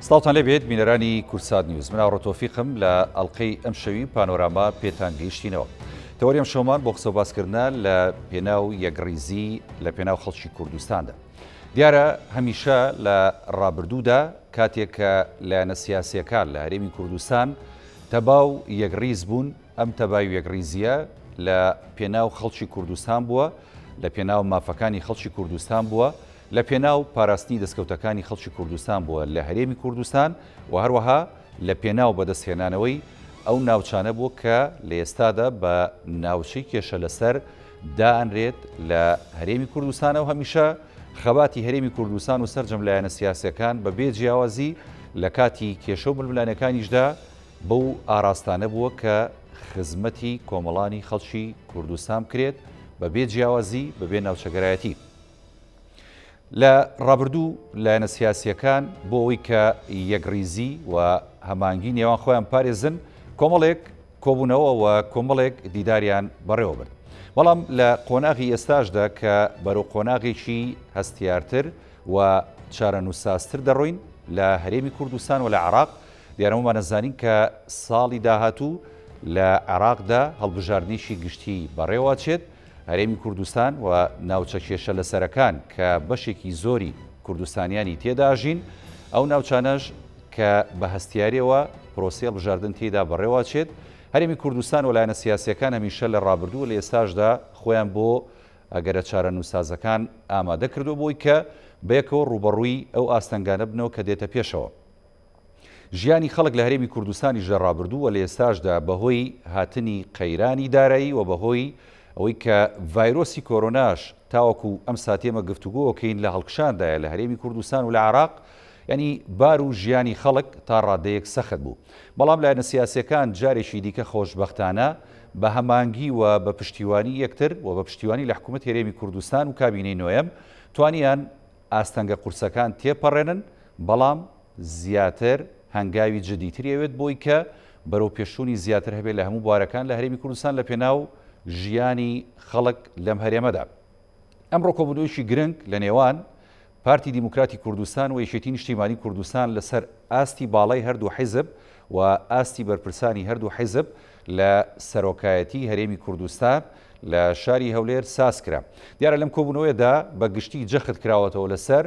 سڵاوتان لێبێت بینەرانی کورسات نیوز. من ئاڕۆتۆفیقم لە ئەڵقەی ئەم شەوی پانۆراما پێتان گەیشتینەوە. تەوەریەم شەومان بۆ قسە باسکردن لە پێناو یەکڕیزی لە پێناو خەڵکی کوردستاندا. دیارە هەمیشە لە ڕابردوودا کاتێک کە لایەنە سیاسیەکان لە هەرێمی کوردستان تەباو یەکڕیز بوون، ئەم تەباوی یەکڕیزیە لە پێناو خەڵکی کوردستان بووە، لە پێناو مافەکانی خەڵکی کوردستان بووە، لە پێناو پاراستنی دەستکەوتەکانی خەڵکی کوردستان بووە لە هەرێمی کوردستان و هەروەها لە پێناو بەدەستهێنانەوەی ئەو ناوچانە بوو کە لە ئێستادا بە ناوچەی کێشە لەسەر دائەنرێت لە هەرێمی کوردستانە و هەمیشە خەباتی هەرێمی کوردستان و سەرجەم لایەنە سیاسیەکان بە بێ جیاوازی لە کاتی کێشە و ململانەکانیشدا بەو ئاراستانە بووە کە خزمەتی کۆمەڵانی خەڵکی کوردستان بکرێت بە بێ جیاوازی بە بێ ناوچەگەرایەتی. لە ڕابردوو لایەنە سیاسیەکان بۆ ئەوەی کە یەکڕیزی و هەمانگی نێوان خۆیان پارێزن کۆمەڵێک کۆبوونەوە و کۆمەڵێک دیداریان بەڕێوە برد. بەڵام لە قۆناغی ئێستاشدا کە بەرەو قۆناغێکی هەستیارتر و چارەنووسازتر دەڕۆین لە هەرێمی کوردستان و لە عێراق، دیارەمەمان نەزانین کە ساڵی داهاتوو لە عێراقدا هەڵبژاردنێکی گشتی بەڕێوەچێت. هەرێمی کوردستان و ناوچە کێشە لەسەرەکان کە بەشێکی زۆری کوردستانیانی تێداژین، ئەو ناوچانەش کە بە هەستیاریەوە پرۆسیە هەڵبژاردن تێدا بەڕێوەچێت. هەرێمی کوردستان و لایەنە سیاسیەکان هەمیشە لە ڕابردوو لە ئێستاشدا خۆیان بۆ ئەگەرە چارەنووسازەکان ئامادە کردو بۆی کە بەیەکەوە ڕوبەڕووی ئەو ئاستەنگانە بنەوە کە دێتە پێشەوە. ژیانی خەڵک لە هەرێمی کوردستانیش لە ڕابردوو و لە ئێستاشدا بەهۆی هاتنی قەیرانی دارایی و بەهۆی ئەوەی کە ڤایرۆسی کۆرۆناش تاوەکو ئەم ساتێمە گفتوگۆکەین لە هەڵکشاندایە لە هەرێمی کوردستان و لە عێراق، ینی بار و ژیانی خەڵک تا ڕادەیەک سەخت بوو. بەڵام لایەنە سیاسیەکان جارێکی دیکە خۆشبەختانە بە هەمانگی و بە پشتیوانی یەکتر و بە پشتیوانی لە حکوومەت هەرێمی کوردستان و کابینەی نوێم توانیان ئاستەنگە قورسەکان تێپەڕێنن، بەڵام زیاتر هەنگاوی جدیترەوێت بۆی کە بەرەو پێشوونی زیاتر هەبێت لە هەموو بوارەکان لە هەرێمی کوردستان لە پێناو ژیانی خەڵک لەم هەرێمەدا. ئەمڕۆ کۆبوونەوەیەکی گرنگ لە نێوان پارتی دیموکراتی کوردستان و یەکێتی نیشتیمانی کوردستان لەسەر ئاستی باڵای هەردوو حیزب و ئاستی بەرپرسانی هەردوو حیزب لە سەرۆکایەتی هەرێمی کوردستان لە شاری هەولێر ساز کرا. دیارە لەم کۆبوونەوەیەدا بە گشتی جەخت کراوەتەوە لەسەر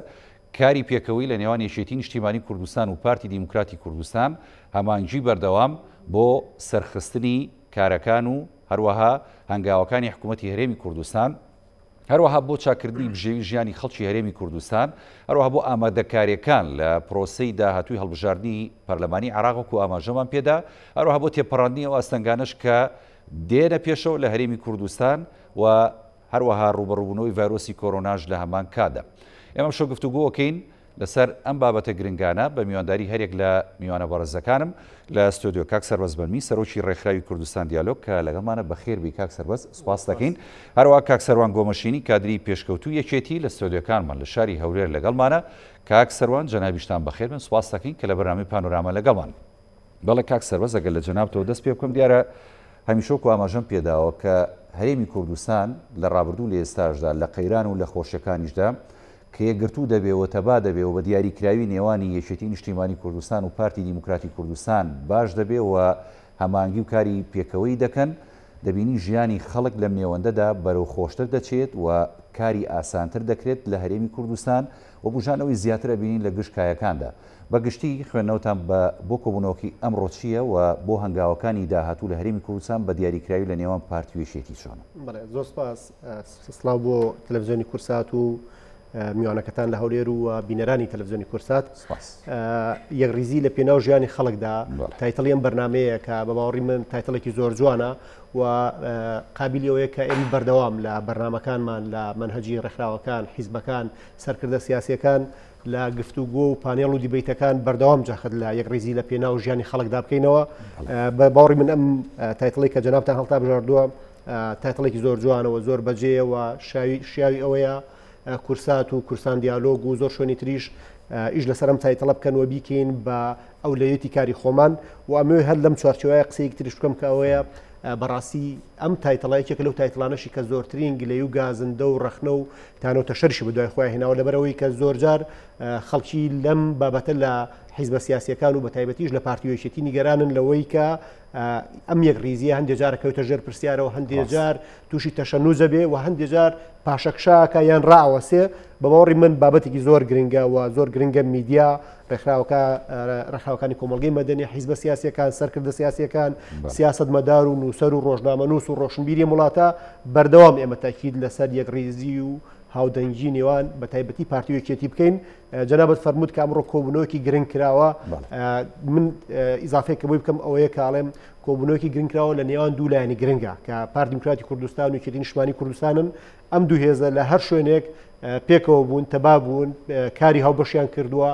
کاری پێکەوەی لە نێوان یەکێتی نیشتیمانی کوردستان و پارتی دیموکراتی کوردستان هەمانگی بەردەوام بۆ سەرخستنی کارەکان و هەروەها هەنگاوەکانی حکوومەتی هەرێمی کوردستان، هەروەها بۆ چاکردنی بژێوی ژیانی خەڵکی هەرێمی کوردستان، هەروەها بۆ ئامادەکاریەکان لە پرۆسەی داهاتووی هەڵبژاردننی پەرلەمانی عێراق و ئاماژەمان پێدا، هەروەها بۆ تێپەڕاندنی ئەو ئاستەنگانش کە دێنە پێشەوە لە هەرێمی کوردستان و هەروەها ڕوبەڕووبوونەوەی ڤایرۆسی کۆرۆناژ لە هەمان کادا. ئێمە شەو گفتوگۆکەین لەسەر ئەم بابەتە گرنگانە بە میوانداری هەرێک لە میوانە بەڕێزەکانم لە ستۆدیۆ کاک سەربەز بەرمی سەرۆکی ڕێکخراوی کوردستان دیالۆگ کە لەگەڵمانە بەخێربی کاک سەربەز سوپاس دەکەین. هەروەها کاک سەروان گۆمەشینی کادری پێشکەوتوو یەکێتی لە ستۆدیۆکانمان لە شاری هەولێر لەگەڵمانە. کاک سەروان جەنابیشتان بەخێر بن، سوپاس دەکەین کە لە بەرنامەی پانۆراما لەگەڵمان. بەڵێ کاک سەربەز ئەگەر لە جەنابتەوە دەست پێ بکەم، دیارە هەمیشۆک و ئاماژەم پێداوە کە هەرێمی کوردستان لە ڕابردوو لە ئێستاشدا لە قەیران و لە خۆشیەکانیشدا کە یەکگرتوو دەبێەوە تەبا دەبێەوە بە دیاریکراوی نێوانی یەکێتی نیشتیمانی کوردستان و پارتی دیموکراتی کوردستان باش دەبێ و هەمانگی و کاری پێکەوەی دەکەن، دەبینی ژیانی خەڵک لەم نێوەندەدا بەرەو خۆشتر دەچێت و کاری ئاسانتر دەکرێت لە هەرێمی کوردستان و بژانەوەی زیاتر ئەبینین لە گشتکایەکاندا. بەگشتی خوێندنەوەتان بۆ کۆبوونەوەکی ئەمڕۆ چییە و بۆ هەنگاوەکانی داهاتوو لە هەرێمی کوردستان بە دیاریکراوی لە نێوان پارتی و یەکێتی چۆنە؟ زۆر سپاس، سڵاو بۆ تەلەڤیزیۆنی کورسات و میوانەکەتان لە هەولێر و بینەرانی تەلەڤیزیۆنی کورسات. یەکڕیزی لە پێناو ژیانی خەڵکدا تایتڵی ئەم بەرنامەیە کە بە باوەڕی من تایتڵێکی زۆر جوانە و قابلیەوەیە کە ئێمە بەردەوام لە بەرنامەکانمان لە منهەجی ڕێکخراوەکان، حیزبەکان، سەرکردە سیاسیەکان لە گفتوگۆ و پانێڵ و دیبەیتەکان بەردەوام جاخت لە یەکڕیزی لە پێناو ژیانی خەڵکدا بکەینەوە. بە باوەڕی من ئەم تایتڵی کە جەنابتان هەڵتا بژاردووە تایتڵێکی زۆر جوانەوە، زۆر بەجێیە و شیاوی ئەوەیە کورسات و کورسان دیالۆگ و زۆر شوێنی تریش ئیش لەسەر ئەم تایتڵە بکەن و بیکەین بە ئەولەیەتی کاری خۆمان و ئەمێ هەر لەم چوارچێوەیە قسەیەک تریش بکەم کە ئەوەیە بەڕاستی ئەم تایتەڵایەکێک لەو تایتڵانەشی کە زۆرترین گلەی و گازندە و ڕەخنە و تانەوتە شەرشی بەدوای خۆیان هێناوە لەبەرەوەی کە زۆرجار خەڵکی لەم بابەتە لە حیزبە سیاسیەکان و بە تایبەتیش لە پارتی یەکێتی نیگەرانن لەوەی کە ئەم یەکڕیزیە هەندێک جار کەوتە ژێر پرسیارەوە هەندێک جار تووشی تەشەنوزە بێ و هەندێک جار پاشەکشاکە یان ڕاوەسێ بە باوەڕی من بابەتێکی زۆر گرنگە و زۆر گرنگە میدیا ڕێکخراوەکانی کۆمەڵگەی مەدەنی حیزبە سیاسیەکان سەرکردە سیاسیەکان سیاست مەدار و نووسەر و ڕۆژنامەنووس و ڕۆشنبیری وڵاتە بەردەوام ئێمە تاکید لەسەر یەکڕیزی و هاودەنگی نێوان بە تایبەتی پارتی یەکێتی بکەین. جەنابەت فەرموود کە ئەمڕۆ کۆبوونەوەکی گرنگ کراوە. من ئیزافەیەکە بۆی بکەم ئەوەیە کە ئاڵێم کۆبوونەوەکی گرنگ کراوە لە نێوان دوو لایەنی گرنگە کە پارتی دیموکراتی کوردستان و یەکێتی نیشتیمانی کوردستانن. ئەم دوو هێزە لە هەر شوێنێک پێکەوە بوون، تەبا بوون، کاری هاوبەشیان کردووە،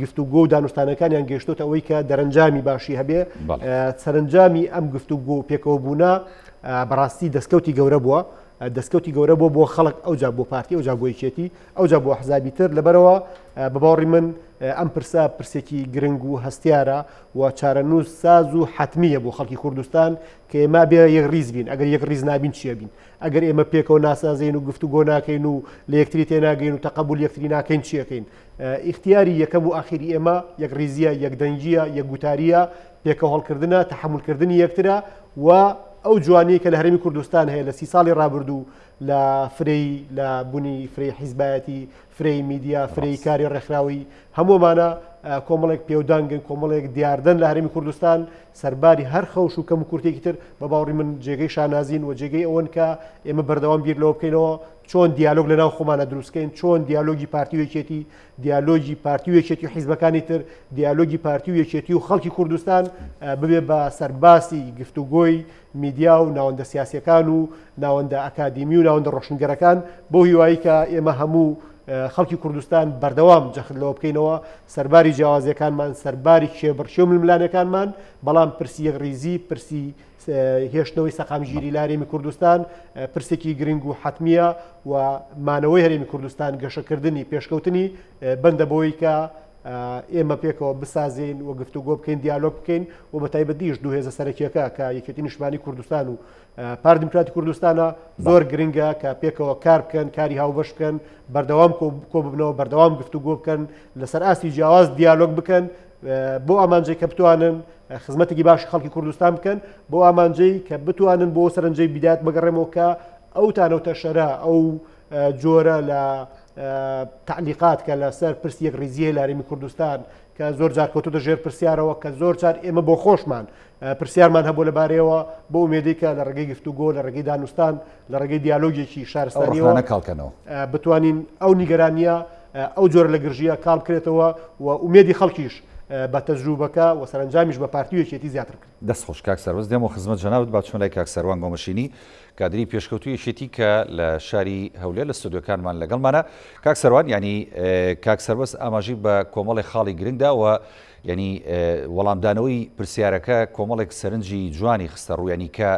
گفتوگۆ و دانوستانەکانیان گەشتوتە ئەوەی کە دەرەنجامی باشی هەبێ. سەرنجامی ئەم گفتوگۆ و پێکەوە بوونە بەڕاستی دەستکەوتی گەورە بووە. دەستکەوتی گەورە بۆ خەڵک ئەوجا بۆ پارتی ئەوجا بۆ یەکێتی ئەوجا بۆ حزابی تر. لەبەرەوە بە باوەڕی من ئەم پرسێکی گرنگ و هەستیارە و چارەنووس ساز و حتمیە بۆ خەڵکی کوردستان کە ئێمە بێ یەکڕیز بین. ئەگەر یەکڕیز نابین چیە بین؟ ئەگەر ئێمە پێکەوە ناسازین و گفتوگۆ ناکەین و لە یەکتری تێناگەین و تەقەبول یەکتری ناکەین چیەکەین؟ ئیختیاری یەکەم و ئاخری ئێمە یەکڕیزیە، یەکدەنگیە، یەکگوتاریە، پێکەوە هەڵکردنە، تەحملکردنی یەکترە و ئەو جوانی کە لە هەرێمی کوردستان هەیە لە 30 ساڵی ڕابردوو لە لە بوونی فرەی حیزبایەتی، فرەی میدیا، فرەی کاری ڕێکخراوی هەموومانە کۆمەڵێک پێودانگن، کۆمەڵێک دیاردن لە هەرێمی کوردستان سەرباری هەر خەوش و کەم و کورتێکی تر بە باوەڕی من جێگەی شانازین و جێگەی ئەوەن کە ئێمە بەردەوام بیر لەوە بکەینەوە چۆن دیالۆگ لەناو خۆمانە دروستکەین، چۆن دیالۆگی پارتی یەکێتی، دیالۆگی پارتی یەکێتی و حیزبەکانی تر، دیالۆگی پارتی یەکێتی و خەڵکی کوردستان ببێ بە سەرباسی گفتوگۆی میدیا و ناوەندە سیاسیەکان و ناوەندە ئەکادیمی و ناوەندە ڕۆشنگەرەکان بۆ هیوایی کە ئێمە هەموو خەڵکی کوردستان بەردەوام جەخلەوە بکەینەوە سەرباری جیاوازیەکانمان، سەرباری کێبڕشێ و ململانەکانمان، بەڵام پرسی یەکڕیزی، پرسی هێشتنەوەی سەقامگیری لە هەرێمی کوردستان پرسێکی گرنگ و حتمیە و مانەوەی هەرێمی کوردستان گەشەکردنی پێشکەوتنی بەندە بۆی کە ئێمە پێکەوە بسازین و گفتوگۆ بکەین، دیالۆگ بکەین و بە تایبەتیش دوو هێزە سەرەکیەکە کە یەکێتی نیشتیمانی کوردستان و پارتی دیموکراتی کوردستانە زۆر گرنگە کە پێکەوە کار بکەن، کاری هاوبەش بکەن، بەردەوام کۆ ببنەوە، بەردەوام گفتوگۆ بکەن، لەسەر ئاستی جیاواز دیالۆگ بکەن بۆ ئامانجەی کە بتوانن خزمەتێکی باشی خەڵکی کوردستان بکەن، بۆ ئامانجەی کە بتوانن بۆ سەرنجەی بیدات بگەڕێمەوە کە ئەو تانەوتە شەرە ئەو جۆرە لە تعلیقات کە لەسەر پرسی یەکڕیزیە لە هەرێمی کوردستان کە زۆر جار کەوتوتە ژێر پرسیارەوە کە زۆر جار ئێمە بۆ خۆشمان پرسیارمان هەبوو لەبارەیەوە بۆ ئومێدەی کە لە ڕێگەی گفتوگۆ، لە ڕێگەی دانوستان، لە ڕێگەی دیالۆگێکی شارستانیەوە بتوانین ئەو نیگەرانیە ئەو جۆرە لە گرژیە کاڵ بکرێتەوە و ئومێدی خەڵکیش بە تەجروبەکە و سەرنجامیش بە پارتی یەکێتی زیاتر کرد. دەست خۆش کاک سەربەز دێمەوە خزمەت جەنابەت با چۆن لای کاک سەروان گۆمەشینی کادری پێشکەوتوی یەکێتی کە لە شاری هەولێر لە ستودیۆکانمان لەگەڵمانە. کاک سەروان ینی کاک سەربەز ئاماژی بە کۆمەڵی خاڵی گرنگدا و ینی وەڵامدانەوەی پرسیارەکە کۆمەڵێک سەرنجی جوانی خستە ڕوو، ینی کە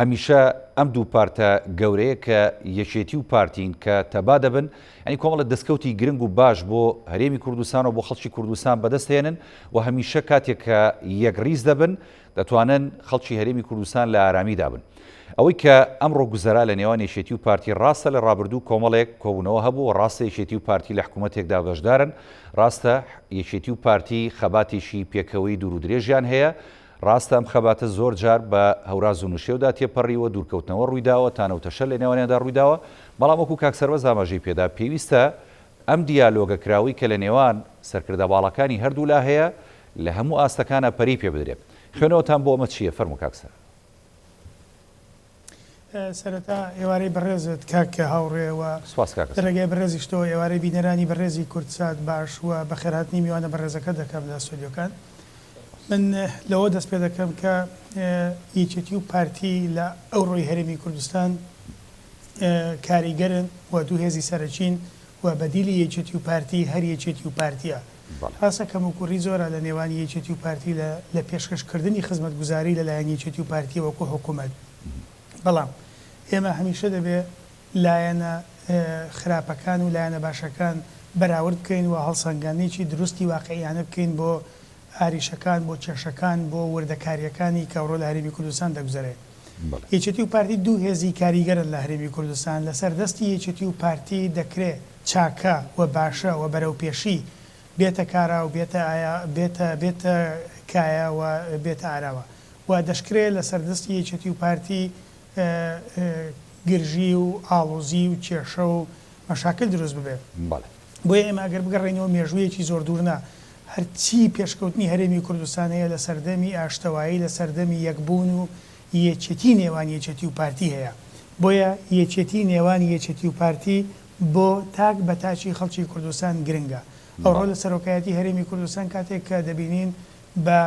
هەمیشە ئەم دوو پارتە گەورەیە کە یەکێتی و پارتین کە تەبا دەبن، ینی کۆمەڵە دەستکەوتی گرنگ و باش بۆ هەرێمی کوردستان و بۆ خەڵکی کوردستان بەدەستێنن و هەمیشە کاتێک کە یەکڕیز دەبن دەتوانن خەڵکی هەرێمی کوردستان لە ئارامی دابن. ئەوەی کە ئەمڕۆ گوزەرا لە نێوان یەکێتی و پارتی ڕاستە لە ڕابردوو کۆمەڵێک کۆبوونەوە هەبوو، ڕاستە یەکێتی و پارتی لە حکوومەتێکدا بەشدارن، ڕاستە یەکێتی و پارتی خەباتێکی پێکەوەی دوور و درێژیان هەیە، ڕاستە ئەم خەباتە زۆر جار بە هەوراز و نوشێودا تێپەڕیوە، دوورکەوتنەوە ڕوویداوە، تانەوتەشە لە نێوانیاندا ڕوویداوە، بەڵام وەکو کاک سەربەز ئاماژەی پێدا پێویستە ئەم دیالۆگە کراوی کە لە نێوان سەرکردە باڵەکانی هەردوو لا هەیە لە هەموو ئاستەکانە پەری پێ بدرێت. خوێنەوەتان بۆ ئەمە چییە؟ فەرموو کاک سەر. سەرەتا ئێوارەی بەڕێزت کاکە هاوڕێەوە ڕێگای بەڕێزیشتەوە ئێوارەی بینەرانی بەڕێزی کورتسات باش وە بە خێرهاتنی میوانە بەڕێزەکە دەکەم لە ستۆدیۆکان. من لەوە دەست پێ دەکەم کە یەکێتی و پارتی لە ئەو ڕۆی هەرێمی کوردستان کاریگەرن و دوو هێزی سەرەکین و بەدیلی یەکێتی و پارتی هەر یەکێتی و پارتیە. ڕاستە کەم و کوڕی زۆرە لە نێوانی یەکێتی و پارتی لە پێشکەشکردنی خزمەتگوزاری لەلایەن یەکێتی و پارتی وەکو حکوومەت. بەڵام ئێمە هەمیشە دەبێ لایەنە خراپەکان و لایەنە باشەکان بەراورد بکەین و هەڵسەنگانێکی دروستی واقعیانە بکەین بۆ ئاریشەکان بۆ کێشەکان بۆ وردەکاریەکانی کەڕۆ لە هەرێمی کوردستان دەگوزارێت. یەکێتی و پارتی دوو هێزی کاریگەرن لە هەرێمی کوردستان لەسەر دەستی یەکێتی و پارتی دەکرێت چاکە و باشە و بەرەوپێشی بێتە کارا و بێتە کایە و بێتە ئاراوە و دەشکرێت لەسەر دەستی یەکێتی و پارتی گرژی و ئاڵۆزی و کێشە و مەشاکل دروست ببێت. بۆیە ئێمە ئەگەر بگەڕێنەوە مێژوویەکی زۆر دوورنا هەرچی پێشکەوتنی هەرێمی کوردستانەیە لە سەردەمی ئاشتەوایی لە سەردەمی یەکبوون و یەکێتی نێوان یەکێتی و پارتی هەیە. بۆیە یەکێتی نێوان یەکێتی و پارتی بۆ تاک بە تاچی خەڵکی کوردستان گرنگە. ئەوڕۆ لە سەرۆکایەتی هەرێمی کوردستان کاتێک کە دەبینین بە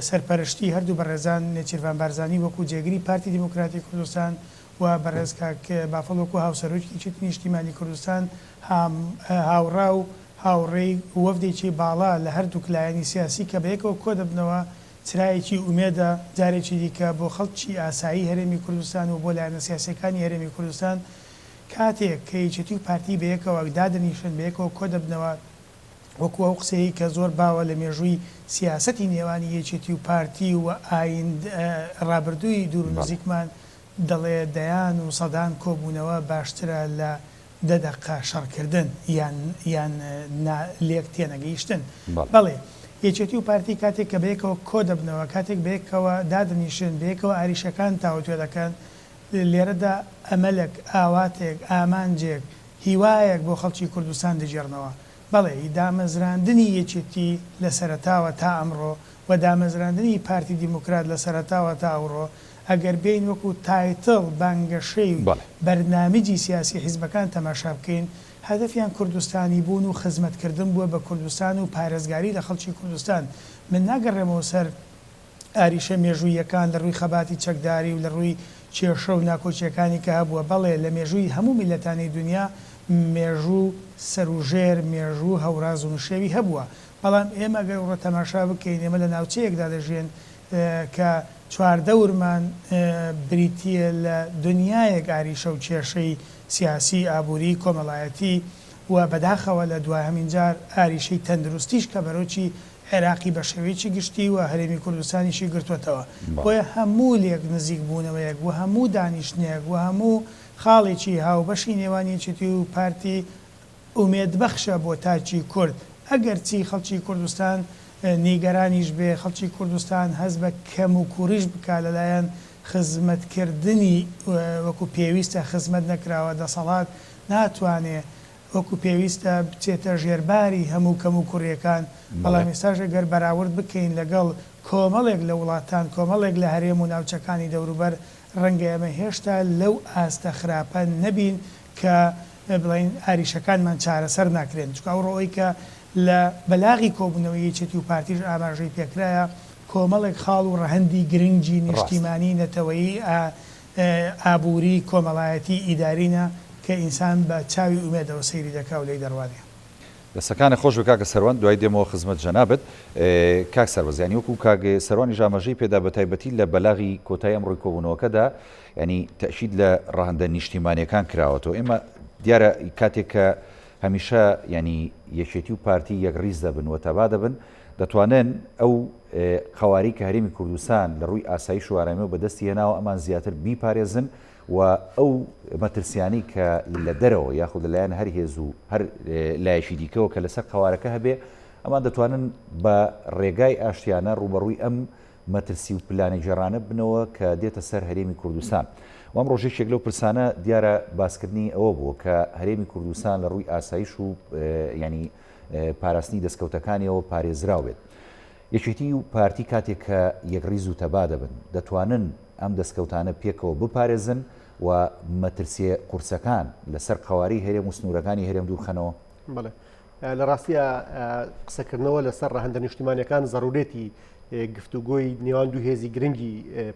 سەرپەرشتی هەردوو بەڕێزان نێچیروان بارزانی وەکو جێگری پارتی دیموکراتی کوردستان و بەڕێز کاک بافڵ وەکو هاوسەرۆکی چێتی نیشتیمانی کوردستان هاوڕا و هاوڕێی وەفدێکی باڵا لە هەردوو کلایانی سیاسی کە بەیەکەوە کۆ دەبنەوە چرایەکی ئومێدە جارێکی دیکە بۆ خەڵکی ئاسایی هەرێمی کوردستان و بۆ لایەنە سیاسەکانی هەرێمی کوردستان کاتێک کە یەکێتی و پارتی بەیەکەوە دادەنیشن بەیەکەوە کۆ دەبنەوە وەکو ئەو قسەیە کە زۆر باوە لە مێژووی سیاسەتی نێوانی یەکێتی و پارتی و ئایند ڕابردووی دوور و نزیکمان دەڵێ دەیان و سەدان کۆبوونەوە باشترە لە دەدەقا شەڕکردن یان لێک تێنەگەیشتن. بەڵێ یەکێتی و پارتی کاتێک کە بەیەکەوە کۆ دەبنەوە کاتێک بەیەکەوە دادنیشن بەیەکەوە ئاریشەکان تاوتوێ دەکەن لێرەدا ئەمەلێک ئاواتێک ئامانجێک هیوایەک بۆ خەڵکی کوردستان دەجێڕنەوە. بەڵێ دامەزراندنی یەکێتی لە سەرەتاوە تا ئەمڕۆ و دامەزراندنی پارتی دیموکرات لە سەرەتاوە تا ئەوڕۆ ئەگەر بین وەکو تایتڵ بانگەشەی بەرنامجی سیاسی حیزبەکان تەماشا بکەین هەدەفیان کوردستانی بوون و خزمەتکردن بووە بە کوردستان و پارێزگاری لە خەڵکی کوردستان. من ناگەڕێمەوە سەر ئاریشە مێژوویەکان لە ڕووی خەباتی چەکداری و لە ڕووی کێشە و ناکۆچیەکانی کە هەبووە. بەڵێ لە مێژووی هەموو میلەتانی دنیا مێژوو سەروژێر مێژوو هەوراز و نشێوی هەبووە. بەڵام ئێمە گەر ڕۆ تەماشا بکەین ئێمە لە ناوچەیەکدا دەژێن کە چواردە ورمان بریتیە لە دنیایەک ئاریشە و کێشەی سیاسی ئابووری کۆمەڵایەتی و بەداخەوە لە دوایهەمین جار ئاریشەی تەندروستیش کە بەرۆکی عێراقی بە شێوەیەکی گشتی و هەرێمی کوردستانیشی گرتوێتەوە. بۆیە هەموو لێک نزیک بوونەوەیەک و هەموو دانیشتنێک و هەموو خاڵێکی هاوبەشی نێوان یەکێتی و پارتی ئومێدبەخشە بۆ تاچی کورد. ئەگەر چی خەڵکی کوردستان نیگەرانیش بێ خەڵکی کوردستان هەز بە کەم و کوڕیش بکە لەلایەن خزمەتکردنی وەکو پێویستە خزمەت نەکراوە دەسەڵات ناتوانێ وەکو پێویستە بچێتە ژێرباری هەموو کەم و کوڕیەکان. بەڵام ئێستاش ئەگەر بەراورد بکەین لەگەڵ کۆمەڵێک لە وڵاتان کۆمەڵێک لە هەرێم و ناوچەکانی دەوروبەر ڕەنگە ئەمە هێشتا لەو ئاستە خراپە نەبین کە بڵین ئاریشەکانمان چارەسەر ناکرێن. چونکە ئەو ڕۆی کە لە بەلاغی کۆبوونەوەی یەکێتی و پارتیش ئاماژەی پێکرایە کۆمەڵێک خاڵ و ڕەهەندی گرنگی نیشتیمانی نەتەوەیی ئابووری کۆمەڵایەتی ئیدارینە کە ئینسان بە چاوی ئومێدەوە سەیری دەکا و لێی دەڕوانێ. دەستەکانی خۆش بە کاکە سەروان دوای دێمەوە خزمەت جەنابەت کاک سەربەزیانی وەکو کاک سەروانی ژامەژەی پێدا بە تایبەتی لە بەلاغی کۆتایی ئەمڕۆی کۆبوونەوەکەدا ینی تەشید لە ڕەهەندە نیشتیمانیەکان کراوەتەوە. ئێمە دیارە کاتێک کە هەمیشە ینی یەکێتی و پارتی یەکڕیز دەبن و تەبا دەبن دەتوانن ئەو خەواری کە هەرێمی کوردستان لە ڕووی ئاسایی شوارەمە و بەدەستی هێناوە ئەمان زیاتر بیپارێزن و ئەو مەترسیانی کە لە دەرەوە یاخود لەلایەن هەر هێز و هەر لایەشی دیکەوە کە لەسەر خەوارەکە هەبێ ئەمان دەتوانن بە ڕێگای ئاشتیانە ڕوبەڕووی ئەم مەترسی و پلانی جێڕانە بنەوە کە دێتە سەر هەرێمی کوردستان. وام ڕۆژێکێک لەو پرسانە دیارە باسکردنی ئەوە بووە کە هەرێمی کوردستان لە ڕووی ئاسایش و ینی پاراستنی دەستکەوتەکانیەوە پارێزراو بێت. یەکێتی و پارتی کاتێک کە یەکڕیز و تەبا دەبن دەتوانن ئەم دەستکەوتانە پێکەوە بپارێزن و مەترسیە قورسەکان لەسەر قەواری هەرێم و سنوورەکانی هەرێم دوورخەنەوە. بەڵێ لە ڕاستیە قسەکردنەوە لەسەر ڕەهەندە نیشتیمانیەکان ضرورەتی گفتوگۆی نێوان دوو هێزی گرنگی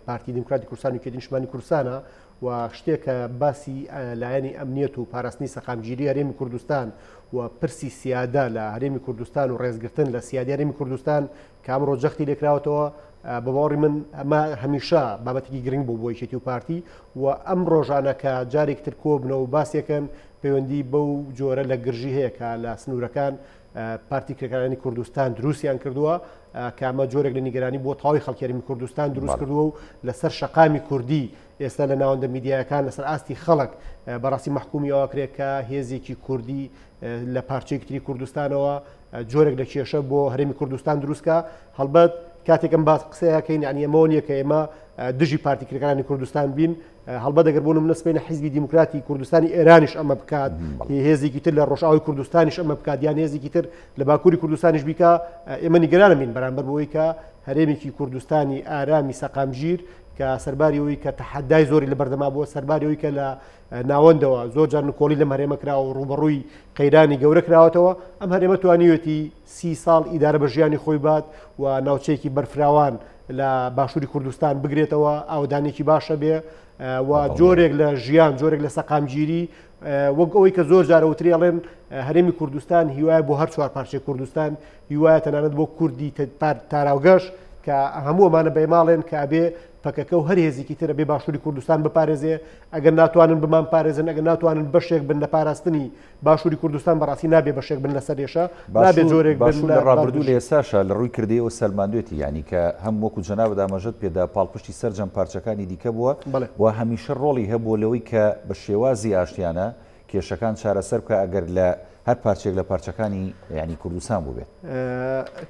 پارتی دیموکراتی کوردستان و یەکێتی نیشتیمانی کوردستانە و شتێکە باسی لایەنی ئەمنیەت و پاراستنی سەقامگیری هەرێمی کوردستان و پرسی سیادا لە هەرێمی کوردستان و ڕێزگرتن لە سیادی هەرێمی کوردستان کە ئەمڕۆ جەختی لێکراوەتەوە بە باوەڕی من ئەمە هەمیشە بابەتێکی گرنگ بوو بۆ یەکێتی و پارتی و ئەم ڕۆژانە کە جارێکتر کۆبنەوە و باسیەکەن پەیوەندی بەو جۆرە لە گرژی هەیە کە لە سنوورەکان پارتی کرێکارانی کوردستان دروستیان کردووە کە ئەمە جۆرێک لە نیگەرانی بۆ تەواوی خەڵکی هەرێمی کوردستان دروست کردووە و لەسەر شەقامی کوردی ئێستا لە ناوەندە میدیاکان لەسەر ئاستی خەڵک بەڕاستی محکومی ئەوە کرێت کە هێزێکی کوردی لە پارچەیەکی تری کوردستانەوە جۆرێک لە کێشە بۆ هەرێمی کوردستان دروستکە. هەڵبەت کاتێکم باس قسەیەکەین یعنی ئەمە نییە کە ئێمە دژی پارتیکرەکانی کوردستان بین، هەڵبەت دەگەر بۆ نمونە سپێنە حیزبی دیموکراتی کوردستانی ئێرانیش ئەمە بکات، هێزێکی تر لە ڕۆژئاوی کوردستانیش ئەمە بکات، یان هێزێکی تر لە باکووری کوردستانیش بیکە، ئێمە نیگەرانەمین بەرامبەر بۆی کە هەرێمێکی کوردستانی ئارامی سەقامگیر کە سەرباری ئەوەی کە تەحەدای زۆری لە بەردەما بووە، سەرباری ئەوەی کە لە ناوەندەوە زۆر جار نکۆڵی لەم هەرێمە کراوە و ڕوبەڕووی قەیرانی گەورە کراوەتەوە. ئەم هەرێمە توانیوێتی 30 ساڵ ئیدارە بە ژیانی خۆی بات و ناوچەیەکی بەرفراوان لە باشووری کوردستان بگرێتەوە، ئاودانێکی باشە بێ و جۆرێک لە ژیان، جۆرێک لە سەقامگیری، وەک ئەوەی کە زۆر جارە وتری ئەڵێن هەرێمی کوردستان هیوایە بۆ هەر چوار پارچەی کوردستان، هیوایە تەنانەت بۆ کوردی تاراوگەش کە هەموو ئەمانە بەیماڵێن کە ئەبێ پەکەکە و هەر هێزێکی ترە بێ باشووری کوردستان بپارێزێ. ئەگەر ناتوانن بمان پارێزن، ئەگەر ناتوانن بەشێک بن لە پاراستنی باشووری کوردستان بەڕاستی نابێ بەشێک بن لەسەر ێشە، نابێت جۆرێک باشوور لە ڕابردوو لە ئێستاشە لە ڕووی کردەوە سەلماندوێتی، یعنی کە هەم وەکو جەناب دامەژت پێدا پاڵپشتی سەرجەم پارچەکانی دیکە بووە و هەمیشە ڕۆڵی هەبوو لەوەی کە بە شێوازی ئاشتیانە کێشەکان چارەسەر بکە ئەگەر لە هەر پارچێک لە پارچەکانی یعنی کوردستان بوو بێت.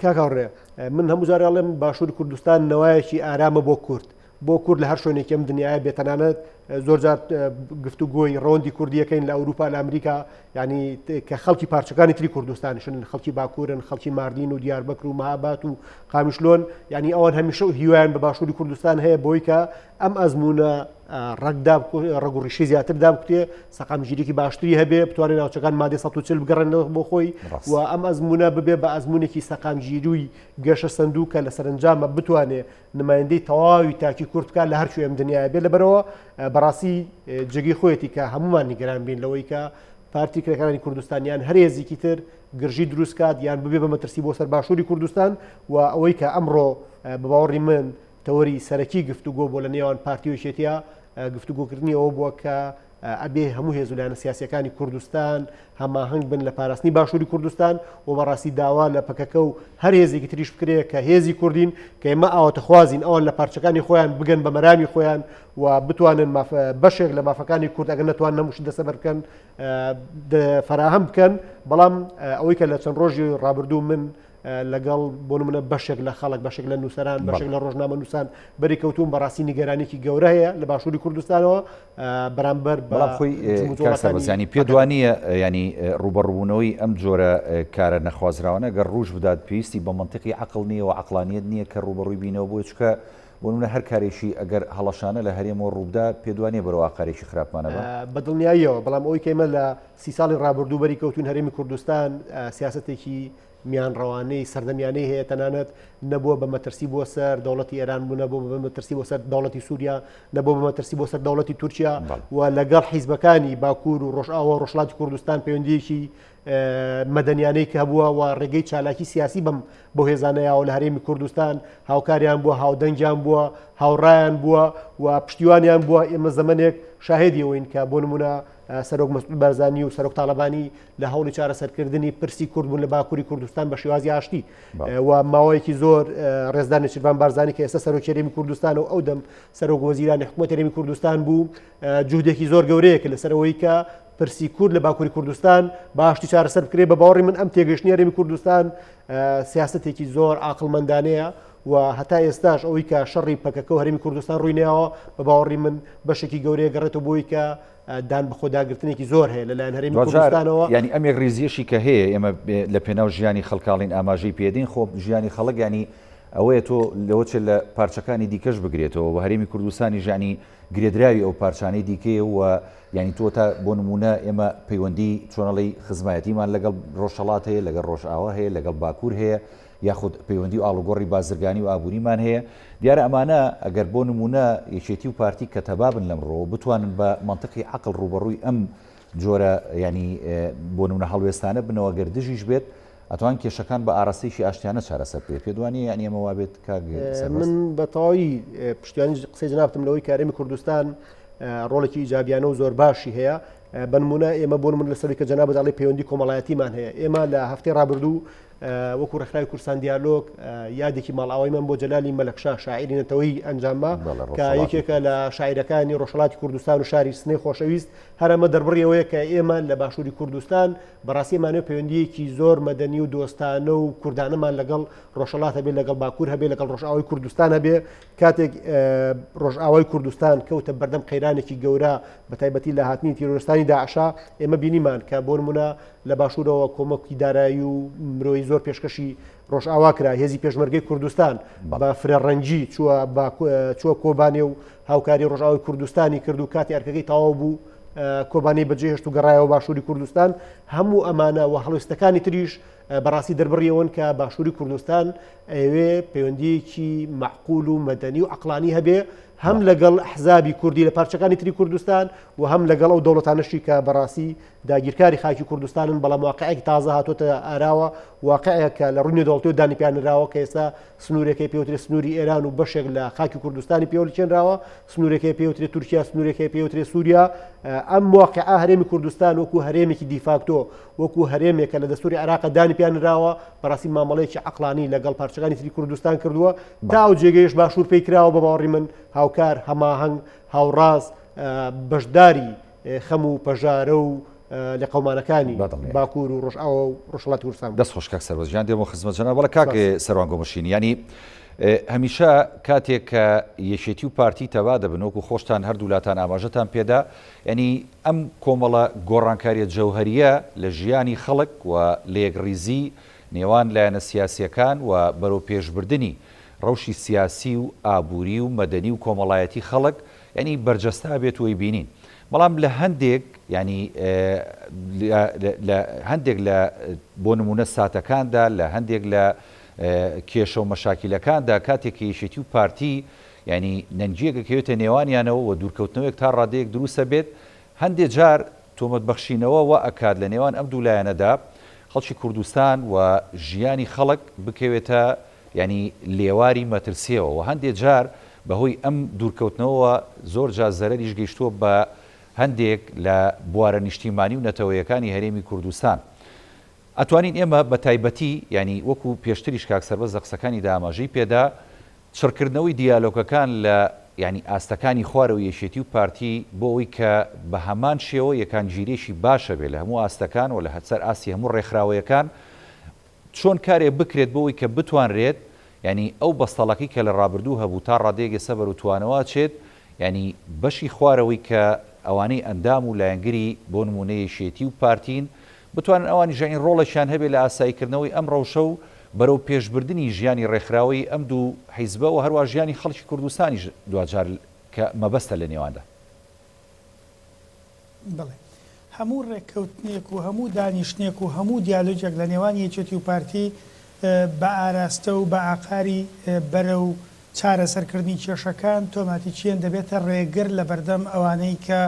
کاکاوڕێ من هەموو جارێ ئەڵێم باشووری کوردستان نەوایەکی ئارامە بۆ کورد، بۆ کورد لە هەر شوێنێکی ئەم دنیاە بێتەنانەت زۆر جار گفتوگۆی ڕۆندی کوردیەکەین لە ئەوروپا لە ئەمریکا، ینی کە خەڵکی پارچەکانی تری کوردستانیشن، خەڵکی باکوورن، خەڵکی ماردین و دیاربەکر و مەهاباد و قامیشلۆن، ینی ئەوان هەمیشە هیوایان بە باشووری کوردستان هەیە بۆی کە ئەم ئەزمونە ڕەگ و ڕیشی زیاتردا بکتێ، سەقامگیریکی باشتری هەبێ، بتوانێت ناوچەکان مادەی 140 بگەڕێنەوە بۆ خۆی و ئەم ئەزمونە ببێ بە ئەزمونێکی سەقامگیریوی گەشە سندووکە لە سەرنجامە بتوانێت نمایندەی تەواوی تاکی کورد بکات لە هەر کوێ ئەم دنیاە بێ. لەبەرەوە بەڕاستی جێگەی خۆیەتی کە هەمومان نیگەران بین لەوەی کە پارتی کرێکەکانی کوردستانیان هەر هێزێکی تر گرژی دروست کات یان ببێ بە مەترسی بۆ سەر باشووری کوردستان و ئەوەی کە ئەمڕۆ بە باوەڕی من تەوەری سەرەکی گفتوگۆ بۆ لە نێوان پارتیۆشێتیا گفتوگۆکردنی ئەوە بووە کە ئەبێ هەموو هێزولایەنە سیاسیەکانی کوردستان هەماهەنگ بن لە پاراستنی باشووری کوردستان و بەڕاستی داوا لە پەکەکە و هەر هێزێکی تریش بکرێت کە هێزی کوردین کە ئێمە ئاواتەخوازین ئەوان لە پارچەکانی خۆیان بگەن بە مەرامی خۆیان و بتوانن بەشێک لە مافەکانی کورد ئەگەر نەتوان نەموش دەسەبەر بکەن فراهەم بکەن. بەڵام ئەوەی کە لە چەند ڕۆژی ڕابردوو من لەگەڵ بۆ نمونە بەشێک لە خەڵک، بەشێک لە نووسەران، بەشێک لە ڕۆژنامە نووسان بەری کەوتوم بەڕاستی نیگەرانێکی گەورە هەیە لە باشووری کوردستانەوە بەرامبەر بەڵام خۆی کارسەربەزانی پێ دوانیە ینی ڕوبەڕووبوونەوەی ئەم جۆرە کارە نەخوازراوانە گەر ڕوژ بدات پێویستی بە منطقی عەقڵ نییە و عەقلانیەت نییە کە ڕوبەڕووی بینەوە بۆ چکە بۆ نمونە هەر کارێکی ئەگەر هەڵەشانە لە هەرێمەوە ڕووبدا پێ دوانیە بەرەوە کارێکی خراپمانەوە بەدڵنیاییەوە. بەڵام ئەوەی کە ئێمە لە 30 ساڵی ڕابردوو بەری کەوتون هەرێمی کوردستان سیاسەتێکی میان ڕەوانەی سەردەمیانەی هەیە، تەنانەت نەبووە بە مەترسی بۆ سەر دەوڵەتی ئێران بوو، نەبوو بە مەترسی بۆ سەر دەوڵەتی سووریا، نەبوو بە مەترسی بۆ سەر دەوڵەتی تورکیا و لەگەڵ حیزبەکانی باکوور و ڕۆژئاوا و ڕۆژهەڵاتی کوردستان پەیوەندیەکی مەدەنیانەی کە بووە و ڕێگەی چالاکی سیاسی بەم بۆ هێزانەیەوە لە هەرێمی کوردستان هاوکاریان بووە، هاودەنگیان بووە، هاوڕایان بووە و پشتیوانیان بووە. ئێمە زەمانێک شاهێدی ئەوەین کە بۆ نمونە سەرۆک مەسعود بارزانی و سەرۆک تاڵەبانی لە هەوڵی چارەسەرکردنی پرسی کورد بوون لە باکووری کوردستان بە شێوازی ئاشتی و ماوەیەکی زۆر ڕێزدار نێچیروان بارزانی کە ئێستا سەرۆکی هەرێمی کوردستان و ئەو دەم سەرۆک وەزیرانی حکوومەتی هەرێمی کوردستان بوو، جوودێکی زۆر گەورەیە کە لەسەرەوەی کە پرسی کورد لە باکووری کوردستان باشتی چارەسەر بکرێت. بە باوەڕی من ئەم تێگەشتنی هەرێمی کوردستان سیاسەتێکی زۆر عاقڵمەندانەیە و هەتا ئێستاش ئەوەی کە شەڕی پەکەکە و هەرێمی کوردستان ڕووی نێوە بە باوەڕی من بەشێکی گەورەیە گەڕێتەوە بۆی کە دان بە خۆداگرتنێکی زۆر هەیە لەلایەن هەرێمی کوردستانەوە. ینی ئەم یەک ڕیزیەشی کە هەیە ئێمە لە پێناو ژیانی خەڵکاڵین ئاماژەی پێدەین خۆ ژیانی خەڵک ینی ئەوەیە تۆ لەوەچێ لە پارچەکانی دیکەش بگرێتەوە و هەرێمی کوردستانی ژانی گرێدراوی ئەو پارچانەی دیکەیە و ینی تۆ تا بۆ نمونە ئێمە پەیوەندی چۆنەڵی خزمایەتیمان لەگەڵ ڕۆژهەڵات هەیە، لەگەڵ ڕۆژئاوا هەیە، لەگەڵ باکوور هەیە، یاخود پەیوەندی و ئاڵوگۆڕی بازرگانی و ئابووریمان هەیە. دیارە ئەمانە ئەگەر بۆ نمونە یەکێتی و پارتی کە تەبابن لەمڕۆ بتوانن بە منطقی عەقڵ ڕوبەڕووی ئەم جۆرە ینی بۆ نمونە هەڵوێستانە بنەوە گەر دژیش بێت ئەتوان کێشەکان بە ئاراستەیەکی ئاشتیانە چارەسەر بێت. پێ دوانیە یعنی ئەمە وا بێت من بە تەواوی پشتیوانی قسەی جەنابتم لەوەی کە هەرێمی کوردستان ڕۆڵێکی ئیجابیانە و زۆر باشی هەیە. بنمونە ئێمە بۆ من لەسەری کە جەنابەت دەڵێ پەیوەندی کۆمەڵایەتیمان هەیە. ئێمە لە هەفتەی ڕابردوو وەکو ڕێکخراوی کوردستان دیالۆگ یادێکی ماڵئاوای من بۆ جەلالی مەلەکشا شاعیری نەتەوەی ئەنجامما کە یەکێکە لە شاعیرەکانی ڕۆژهەڵاتی کوردستان و شاری سنەی خۆشەویست هەرەمە دەربڕیەوەیە کە ئێمە لە باشووری کوردستان بەڕاستی ئێمانەوە پەیوەندیەکی زۆر مەدەنی و دۆستانە و کوردانەمان لەگەڵ ڕۆژهەڵات هەبێ لەگەڵ باکوور هەبێ لەگەڵ ڕۆژئاوای کوردستان هەبێ کاتێک ڕۆژئاوای کوردستان کەوتە بەردەم قەیرانێکی گەورە بە تایبەتی لە هاتنی تیرۆریستانی داعشا ئێمە بینیمان کە بۆ نمونە لە باشوورەوە کۆمەکی دارایی و مرۆی زۆر پێشکەشی ڕۆژئاوا کرا هێزی پێشمەرگەی کوردستان بە فرێڕەنجی چووە کۆبانێ و هاوکاری ڕۆژئاوای کوردستانی کرد و کاتی ئەرکەکەی تەواو بوو کۆبانەی بەجێهێشت و گەڕایەوە باشووری کوردستان هەموو ئەمانە و هەڵوێستەکانی تریش بەڕاستی دەربڕیەوەن کە باشووری کوردستان ئەوێ پەیوەندیەکی معقول و مەدەنی و عەقلانی هەبێ هەم لەگەڵ ئەحزابی کوردی لە پارچەکانی تری کوردستان و هەم لەگەڵ ئەو دەوڵەتانەشی کە بەڕاستی داگیرکاری خاکی کوردستانن بەڵام واقعەیەکی تازە هاتوۆتە ئاراوە واقعەیەکە لە ڕوونی دەوڵەتی دانیپیانراوە کە ئێستا سنوورێکی پێوترێت سنووری ئێران و بەشێک لە خاکی کوردستانی پێوەچێنراوە سنوورێکی پێوترێت تورکیا سنوورێکی پێوترێت سووریا ئەم واقعە هەرێمی کوردستان وەکو هەرێمێکی دیفاکتۆ وەکو هەرێمێکە لە دەستوری عێراق دانیپیانراوە بەڕاستی مامەڵەیەکی عەقلانی لەگەڵ پارچەکانی تری کوردستان کردووە تا ئەو جێگەیش باشوور پێی کراوە بە باوەڕی من هاوکار هەماهەنگ هاوڕاست بەشداری خەم و پەژارە و لە قەومانەکانی باکوور و ڕۆژئاوا و ڕۆژهەڵاتی کوردستان دەست خۆش کاک سەروەرجیان دێمەوە خزمەت جەناب بەڵێ کاک سەروان گۆمەشینی ینی هەمیشە کاتێک کە یەکێتی و پارتی تەوا دەبن وەکو خۆشتان هەردوولاتان ئاماژەتان پێدا ینی ئەم کۆمەڵە گۆڕانکاریە جەوهەریە لە ژیانی خەڵک و لە یەکڕیزی نێوان لایەنە سیاسیەکان و بەرەو پێشبردننی ڕەوشی سیاسی و ئابووری و مەدەنی و کۆمەڵایەتی خەڵک ینی بەرجەستا بێت وی بینین بەڵام لە هەندێک ینی هەندێک لە بۆ نمونە ساتەکاندا لە هەندێک لە کێشە و مەشاکیلەکاندا کاتێک یەکێتی و پارتی ینی نەنجیەکەکەوێتە نێوانیانەوە و دوورکەوتنەوەیەک تا ڕادەیەک دروستە بێت هەندێک جار تۆمەتبەخشینەوە و ئەکات لە نێوان ئەم دوولایەنەدا خەڵکی کوردستان و ژیانی خەڵک بکەوێتە ینی لێواری مەترسیەوە و هەندێک جار بەهۆی ئەم دوورکەوتنەوە زۆر جار زەرەریش گەیشتووە بە هەندێک لە بوارە نیشتیمانی و نەتەوەیەکانی هەرێمی کوردستان ئەتوانین ئێمە بە تایبەتی ینی وەکو پێشتریش کاک سەربەز دەقسەکانی داماژەی پێدا چڕکردنەوەی دیالۆگەکان لە ینی ئاستەکانی خوارە و یەکێتی و پارتی بۆ ئەوەی کە بە هەمان شێوە یەکانگیرێکی باشە بێت لە هەموو ئاستەکان و لە هەسەر ئاسی هەموو ڕێکخراوەیەکان چۆن کارێک بکرێت بۆ ئەوەی کە بتوانرێت ینی ئەو بەستەڵەکەی کە لە ڕابردوو هەبوو تا ڕادەیەکی سەبەر و توانەوە چێت ینی بەشی خوارەوەی کە ئەوانەی ئەندام و لایەنگری بۆ نمونە یەکێتی و پارتین بتوانن ئەوانی ژین ڕۆڵەشیان هەبێت لە ئاساییکردنەوەی ئەم ڕەوشە و بەرەو پێشبردننی ژیانی ڕێکخراوەی ئەم دوو حیزبە و هەروە ژیانی خەڵکی کوردستانی دوجار کە مەبەستە لە نێواندا بڵێ هەموو ڕێککەوتنێک و هەموو دانیشتێک و هەموو دیالۆجێک لە نێوان یەکێتی و پارتی بە ئاراستە و بە ئاقاری بەرە و چارەسەرکردنی کێشەکان تۆماتیکیان دەبێتە ڕێگر لە بەردەم ئەوانەی کە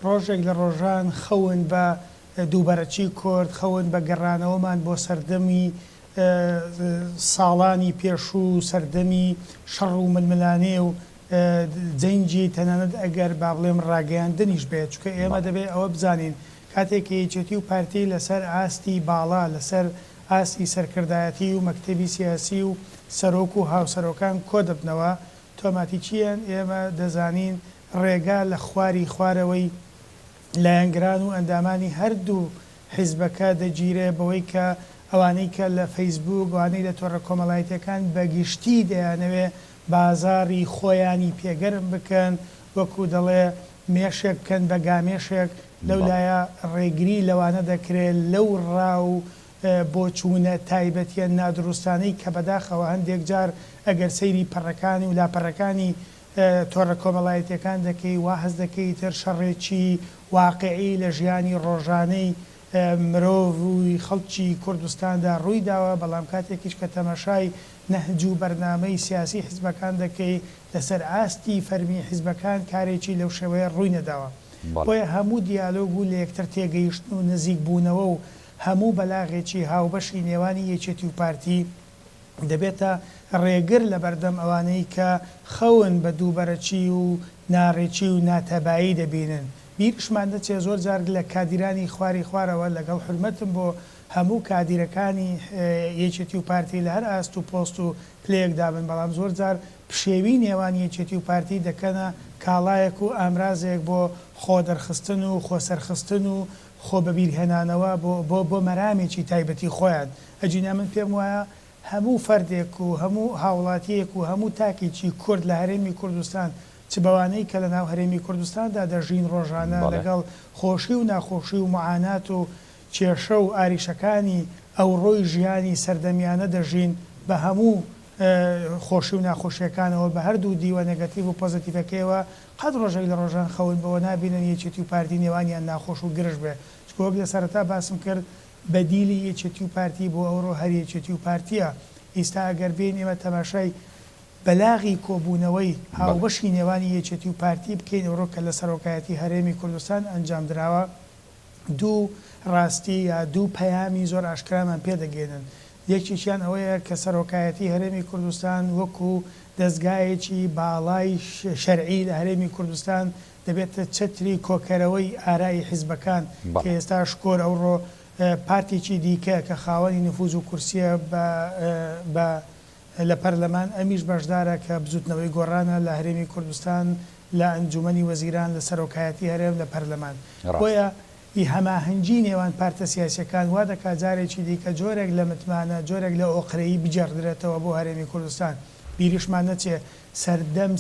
ڕۆژێک لە ڕۆژان خەون بە دووبەرەچی کورد خەون بە گەڕانەوەمان بۆ سەردەمی ساڵانی پێش و سەردەمی شەڕ و ململانێ و جەنگی تەنانەت ئەگەر با بڵێم ڕاگەیاندنیش بێت چکە ئێمە دەبێت ئەوە بزانین کاتێک یەکێتی و پارتی لەسەر ئاستی باڵا لەسەر ئاستی سەرکردایەتی و مەکتەبی سیاسی و سەرۆک و هاوسەرۆکان کۆ دەبنەوە تۆماتیکیان ئێمە دەزانین ڕێگا لە خوارەوەی لایەنگران و ئەندامانی هەردوو حیزبەکە دەگیرێ بەوەی کە ئەوانەی کە لە فەیسبوک ئەوانەی لە تۆڕە کۆمەڵایەتەکان بەگشتی دەیانەوێ بازاری خۆیانی پێگەرم بکەن وەکو دەڵێ مێشێک بکەن بە گامێشێک لەولایە ڕێگری لەوانە دەکرێت لەو ڕا و بۆ چوونە تایبەتیە نادروستانەی کە بەداخەوە هەندێک جار ئەگەر سەیری پەڕەکانی و لاپەڕەکانی تۆڕە کۆمەڵایەتەکان دەکەی وا هەز دەکەی تر شەڕێکی واقعی لە ژیانی ڕۆژانەی مرۆڤ خەڵکی کوردستاندا ڕووی داوە بەڵام کاتێکیش کە تەماشای نەهج و بەرنامەی سیاسی حیزبەکان دەکەی لەسەر ئاستی فەرمی حیزبەکان کارێکی لەو شێوەیە ڕووی نەداوە بۆیە هەموو دیالۆگ و لە یەکتر تێگەیشتن و نزیک بوونەوە و هەموو بەلاغێکی هاوبەشی نێوانی یەکێتی و پارتی دەبێتە ڕێگر لە بەردەم ئەوانەی کە خەون بە دووبەرەچی و ناڕێکی و ناتەبایی دەبینن بیرشمان دەچێت زۆر جار لە کادیرانی خواری خوارەوە لەگەڵ حرمەتم بۆ هەموو کادیرەکانی یەکێتی و پارتی لە هەر ئاست و پۆست و پلەیەک دابن، بەڵام زۆر جار پشێوی نێوان یەکێتی و پارتی دەکەنە کاڵایەک و ئامرازێک بۆ خۆ دەرخستن و خۆسەرخستن و خۆ بەبیرهێنانەوە بۆ مەرامێکی تایبەتی خۆیان. ئەجینا من پێم وایە هەموو فەردێک و هەموو هاوڵاتیەک و هەموو تاکێکی کورد لە هەرێمی کوردستان چ بەوانەی کە لە ناو هەرێمی کوردستاندا دەژین ڕۆژانە لەگەڵ خۆشی و ناخۆشی و معانات و کێشە و ئاریشەکانی ئەو ڕۆی ژیانی سەردەمیانە دەژین بە هەموو خۆشی و ناخۆشیەکانەوە بە هەردوو دیوە نەگەتیڤ و پۆزیتیڤەکەیەوە قەت ڕۆژێک لە ڕۆژان خەون بەوە نابینن یەکێتی و پارتی نێوانیان ناخۆش و گرژ بێ. چکە وەک لە سەرەتا باسم کرد بەدیلی یەکێتی و پارتی بۆ ئەوڕۆ هەر یەکێتی و پارتیە. ئێستا ئەگەر بین ئێمە تەماشای بەلاغی کۆبوونەوەی هاوبەشی نێوانی یەکێتی و پارتی بکەین ئەوڕۆ کە لە سەرۆکایەتی هەرێمی کوردستان ئەنجام درراوە دوو ڕاستی یا دوو پەیامی زۆر ئاشکرامان پێدەگەێنن. یەکیشیان ئەوەیە کە سەرۆکایەتی هەرێمی کوردستان وەکو دەستگایەکی باڵای شەرعی لە هەرێمی کوردستان دەبێتە چەتری کۆکەرەوەی ئارایی حیزبەکان کە ئێستا شکۆر ئەوڕۆ پارتێکی دیکە کە خاوەنی نفوذ و کورسیە لە پەرلەمان ئەمیش بەشدارە کە بزوتنەوەی گۆڕانە لە هەرێمی کوردستان لە ئەنجومەنی وەزیران لە سەرۆکایەتی هەرێم لە پەرلەمان. بۆیە هەماهەنگی نێوان پارتە سیاسیەکان وا دەکات جارێکی دیکە جۆرێک لە متمانە جۆرێک لە ئۆقرەیی بجێڕدرێتەوە بۆ هەرێمی کوردستان. بیریشمان نەچێ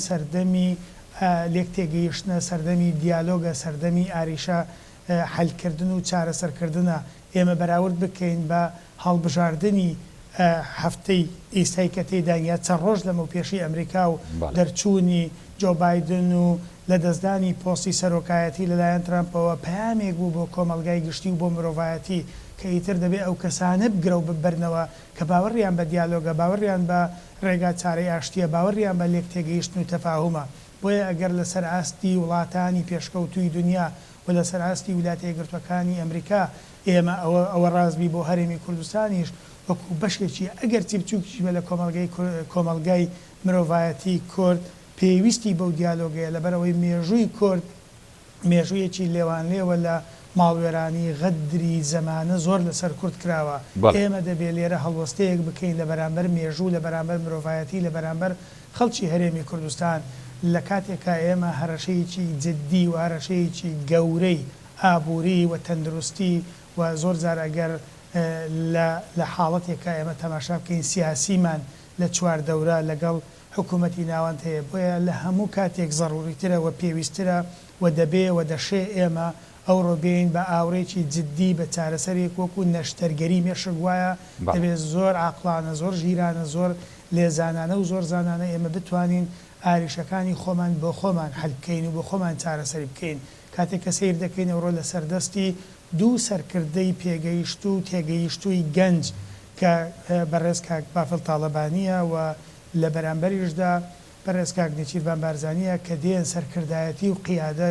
سەردەمی لێک تێگەیشتنە، سەردەمی دیالۆگە، سەردەمی ئاریشە حەلکردن و چارەسەرکردنە ئێمە بەراورد بکەین بە هەڵبژاردننی هەفتەی ئێستای کە تێدانیا چەند ڕۆژ لەمە پێشی ئەمریکا و دەرچوونی جۆ بایدن و لە دەستدانی پۆستی سەرۆکایەتی لەلایەن ترامپەوە پەیامێک بوو بۆ کۆمەلگای گشتی و بۆ مرۆڤایەتی کە ئیتر دەبێت ئەو کەسانە بگرە و ببەرنەوە کە باوەڕیان بە دیالۆگە، باوەڕیان بە ڕێگا چارەی ئاشتیە، باوەڕیان بە لێک تێگەیشتن و تەفاهومە. بۆیە ئەگەر لەسەر ئاستی وڵاتانی پێشکەوتووی دنیا و لەسەر ئاستی ویلایەتە یەکگرتووەکانی ئەمریکا ئێمە ئەوە ڕازبی بۆ هەرێمی کوردستانیش وەکو بەشێکی ئەگەر چی بچووکی بە لە کۆمەلگای مرۆڤایەتی کورد پێویستی بەو دیالۆگەیە لەبەرەوەی مێژووی کورد مێژوویەکی لێوان لێوە لە ماڵوێرانی غەدری زەمانە زۆر لەسەر کورد کراوە. ئێمە دەبێت لێرە هەڵوەستەیەک بکەین لە بەرامبەر مێژوو، لە بەرامبەر مرۆڤایەتی، لە بەرامبەر خەڵکی هەرێمی کوردستان لە کاتێکا ئێمە هەرەشەیەکی جددی و هەرەشەیەکی گەورەی ئابووری و تەندروستی و زۆر جار ئەگەر لە حاڵەتێکە ئێمە تەماشا بکەین سیاسیمان لە چواردەورە لەگەڵ حکوومەتی ناوەند هەیە. بۆیە لە هەموو کاتێک زەڕوریترە و پێویسترە و دەبێ و دەشێ ئێمە ئەوڕۆ بین بە ئاورێکی جددی بە چارەسەرێک وەکو نەشتەرگەری مێشک وایە دەبێت زۆر عاقلانە، زۆر ژیرانە، زۆر لێزانانە و زۆر زانانە ئێمە بتوانین ئاریشەکانی خۆمان بۆ خۆمان هەل بکەین و بۆ خۆمان چارەسەری بکەین. کاتێک کە سیر دەکەین ئەوڕۆ لە سەردەستی دوو سەرکردەی پێگەیشت و تێگەیشتووی گەنج کە بەڕێز کاک بافڵ تاڵەبانیە و لە بەرامبەریشدا بەڕێز کاک نێچیروان بارزانیە کە دێن سەرکردایەتی و قیادە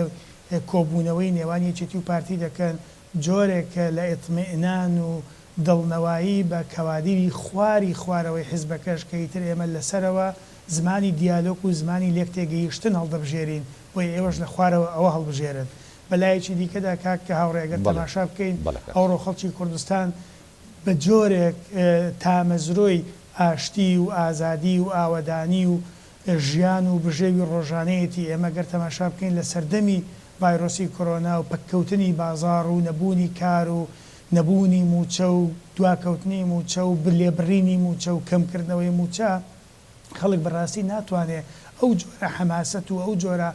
کۆبوونەوەی نێوان یەکێتی و پارتی دەکەن جۆرێک لە ئیطمئنان و دڵنەوایی بە کەوادیری خوارەوەی حیزبەکەش کە ئیتر ئێمە لەسەرەوە زمانی دیالۆگ و زمانی لێک تێگەیشتن هەڵدەبژێرین بۆی ئێوەش لە خوارەوە ئەوە هەڵبژێرن. بەلایەکی دیکەدا کاک کە هاوڕێگەر تەماشا بکەین ئەوڕۆ خەڵکی کوردستان بە جۆرێک تامەزرۆی ئاشتی و ئازادی و ئاوەدانی و ژیان و بژێوی ڕۆژانەیەتی ئێمە گەر تەماشا بکەین لە سەردەمی ڤایرۆسی کۆرۆنا و پەککەوتنی بازاڕ و نەبوونی کار و نەبوونی موچە و دواکەوتنی موچە و لێبڕینی موچە و کەمکردنەوەی موچە خەڵک بەڕاستی ناتوانێت ئەو جۆرە حەماسەت و ئەو جۆرە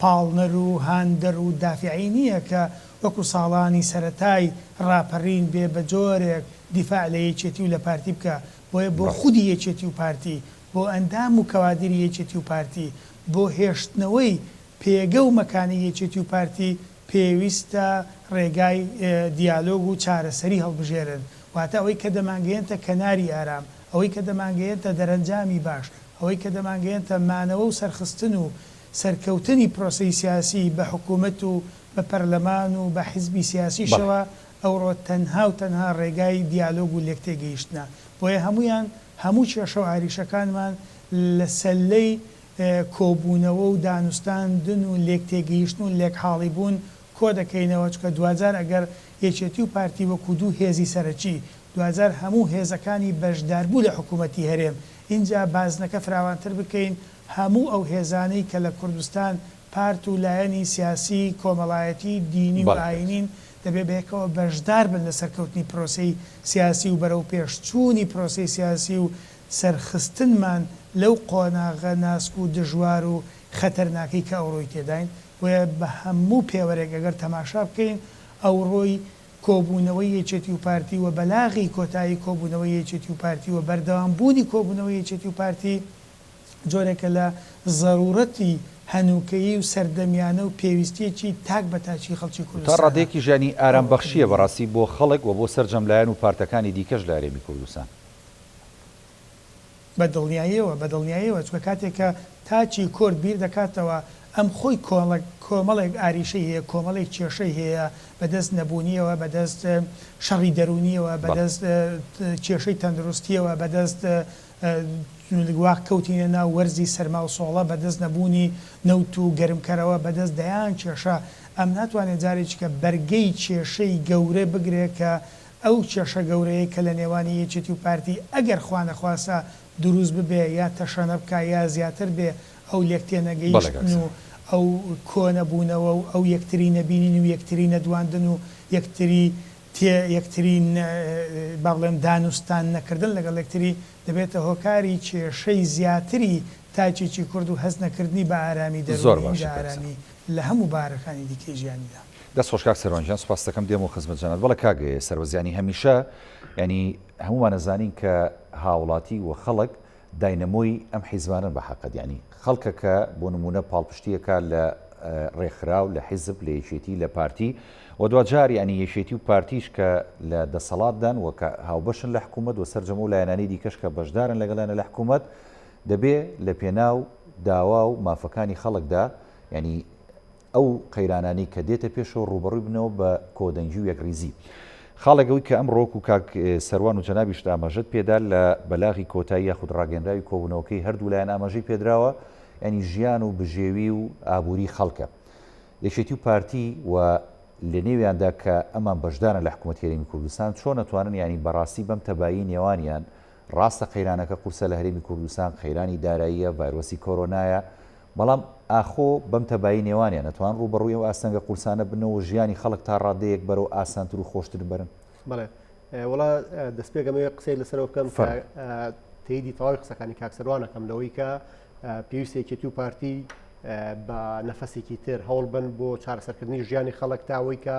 پاڵنەر و هاندەر و دافعی نییە کە وەکو ساڵانی سەرەتای ڕاپەڕین بێ بە جۆرێک دیفاع لە یەکێتی و لە پارتی بکە. بۆیە بۆ خودی یەکێتی و پارتی، بۆ ئەندام و کەوادری یەکێتی و پارتی، بۆ هێشتنەوەی پێگە و مەکانی یەکێتی و پارتی پێویستە ڕێگای دیالۆگ و چارەسەری هەڵبژێرن. واتە ئەوەی کە دەمانگەێنتە کەناری ئارام، ئەوەی کە دەمانگەێنتە دەرەنجامی باش، ئەوەی کە دەمانگەێنتە مانەوە و سەرخستن و سەرکەوتنی پرۆسەی سیاسی بە حکوومەت و بە پەرلەمان و بە حیزبی سیاسیشەوە ئەوڕۆ تەنها و تەنها ڕێگای دیالۆگ و لێک تێگەیشتنە. بۆیە هەموو کێشە و عریشەکانمان لە سەلەی کۆبوونەوە و دانوستاندن و لێک تێگەیشتن و لێک حاڵی بوون کۆ دەکەینەوە چکە دوجار ئەگەر یەکێتی و پارتی وەکو دوو هێزی سەرەکی دوجار هەموو هێزەکانی بەشداربوو لە حکوومەتی هەرێم اینجا بازنەکە فراوانتر بکەین هەموو ئەو هێزانەی کە لە کوردستان پارت و لایەنی سیاسی کۆمەڵایەتی دینی و ئاینین دەبێ بەیەکەوە بەشدار بن لە سەرکەوتنی پرۆسەی سیاسی و بەرەو پێشچوونی پرۆسەی سیاسی و سەرخستنمان لەو قۆناغە ناسک و دژوار و خەتەرناکەی کە ئەوڕۆی تێداین وە بە هەموو پێوەرێک ئەگەر تەماشا بکەین ئەوڕۆی کۆبوونەوەی یەکێتی و پارتی و بەلاغی کۆتایی کۆبوونەوەی یەکێتی و پارتی و بەردەوامبوونی کۆبوونەوەی یەکێتی و پارتی جۆرێکە لە ضرورەتی هەنووکەیی و سەردەمیانە و پێویستیەکی تاک بە تاچی خەڵکی کوردستان تا ڕادێکی ژیانی ئارام بەخشیە بەڕاستی بۆ خەڵک و بۆ سەرجەملایەن و پارتەکانی دیکەش لە هەرێمی کوردستان بەدڵنیاییەوە چکە کاتێکە تاچی کورد بیر دەکاتەوە ئەم خۆی کۆمەڵێک ئاریشەی هەیە کۆمەڵێک کێشەی هەیە بەدەست نەبوونیەوە بەدەست شەڕی دەرونیەوە بەدەست کێشەی تەندروستیەوە بەدەست واق کەوتینە ناو وەرزی سەرما و سۆڵە بەدەست نەبوونی نەوت و گەرمکەرەوە بەدەست دەیان کێشە ئەم ناتوانێت جارێکی کە بەرگەی کێشەی گەورە بگرێت کە ئەو کێشە گەورەیە کە لە نێوانی یەکێتی و پارتی ئەگەر خوانەخواسە دروست ببێ یا تەشەنە بکە یا زیاتر بێ ئەو لێکتێنەگەیشتن و ئەو کۆنەبوونەوە و ئەو یەکتری نەبینین و یەکتری نەدواندن و یەکترین باڵێم دانوستان نەکردن لەگەڵ یەکتری دەبێتە هۆکاری کێشەی زیاتری تاچێکی کورد و هەست نەکردنی بە ئارامی دەرونی ئارامی لە هەموو بارەکانی دیکەی ژیانیدا. دەست خۆش کاک سەروانجیان سوپاس دەکەم دێم و خزمەتجانات بەڵێ کاگێ سەربەزیانی هەمیشە ینی هەمومان نەزانین کە هاوڵاتی و خەڵک داینەمۆی ئەم حیزبانن بە حەقەت ینی خەڵکەکە بۆ نمونە پاڵپشتیەکە لە ڕێکخراو لە حیزب لە یەکێتی لە پارتی و دوجار ینی یەکێتی و پارتیش کە لە دەسەڵاتدان و کە هاوبەشن لە حکوومەت و سەرجەمە و لایەنانی دیکەش کە بەشدارن لەگەڵانە لە حکوومەت دەبێ لە پێناو داوا و مافەکانی خەڵکدا ینی ئەو قەیرانانی کە دێتە پێشەوە ڕوبەڕووی بنەوە بە کۆدەنگی و یەکریزی خاڵێکەوەی کە ئەم ڕۆک و کاک سەروان و جەنابیش ئاماژەت پێدا لە بەلاغی کۆتایی یاخود ڕاگەندراوی کۆبوونەوەکەی هەردوو لایەن ئاماژەی پێدراوە ینی ژیان و بژێوی و ئابووری خەڵکە یەکێتی و پارتی و لە نێویاندا کە ئەمان بەشدارن لە حکوومەت هەرێمی کوردستان چۆن نەتوانن ینی بەڕاستی بەم تەبایی نێوانیان ڕاستە قەیرانەکە قورسە لە هەرێمی کوردستان قەیرانی داراییە ڤایرۆسی کۆرۆنایە بەڵام ئاخۆ بەم تەبایی نێوانیان نەتوان ڕوبەڕووی و ئاستەنگە قورسانە بنەوە ژیانی خەڵک تا ڕادەیەک بەرەو ئاسانتر و خۆشتر بەرن. بەڵێ وڵا دەستپێگەمەوە قسەی لەسەرەوە بکەم تێیدی تەواوی قسەکانی کاک سەروانەکەم لەوەی کە پێویستە یەکێتی و پارتی بە نەفەسێکی تر هەوڵ بن بۆ چارەسەرکردنی ژیانی خەڵک تاوەی کە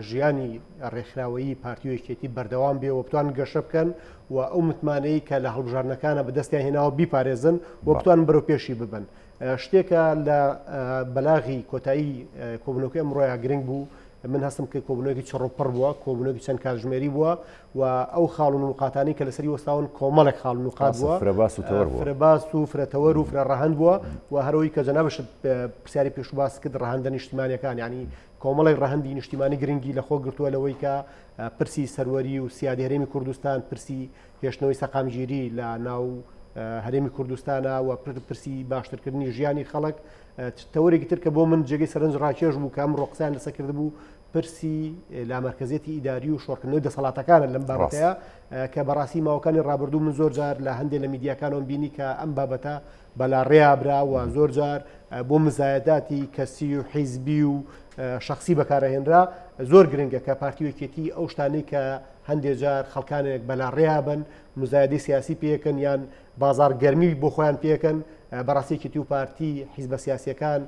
ژیانی ڕێکخراوەیی پارتی و یەکێتی بەردەوام بێ و بتوان گەشە بکەن و ئەو متمانەی کە لە هەڵبژارنەکانە بەدەستیان هێناوە بیپارێزن و بتوان بەرەو پێشی ببن. شتێکە لە بەلاغی کۆتایی کۆبوونەوەکەی ئەمڕۆیە گرنگ بوو من هەستم کە کۆبوونەوەکی چڕۆپڕ بووە کۆبوونەوەکی چەند کاتژمێری بووە و ئەو خاڵ و نوقاتانی کە لەسەری وەستاون کۆمەڵێک خاڵ و نوقات بووە فرەباس و فرەتەوەر و فرە ڕەهەند بووە و هەرەوەی کە جەنابش پرسیاری پێشباس کرد ڕەهەندە نیشتیمانیەکان ینی کۆمەڵی ڕەهەندی نیشتیمانی گرنگی لە خۆ گرتووە لەوەی کە پرسی سەروەری و سیادی هەرێمی کوردستان پرسی هێشتنەوەی سەقامگیری لە ناو هەرێمی کوردستانە و پرسی باشترکردنی ژیانی خەڵک تەوەرێکی تر کە بۆ من جێگەی سەرنج ڕاکێش بوو کە ئەم ڕۆقسەیان لەسەر کرد بوو پرسی لامەرکزێتی ئیداری و شۆڕکردنەوەی دەسەڵاتەکانە لەم بابەتەیە کە بەڕاستی ماوەکانی ڕابردوو من زۆر جار لە هەندێک لە میدیاکانەوە بینی کە ئەم بابەتە بەلا ڕێابراوە زۆر جار بۆ مزایەداتی کەسی و حیزبی و شخصی بەکارەهێنرا زۆر گرنگە کە پارتی و یەکێتی ئەو شتانەی کە هەندێک جار خەڵکانێک بەلا ڕێابن مزایەدەی سیاسی پێکەن یان بازار گەرمی بۆ خۆیان پێکەن بەڕاستی یەکێتی و پارتی حیزبە سیاسیەکان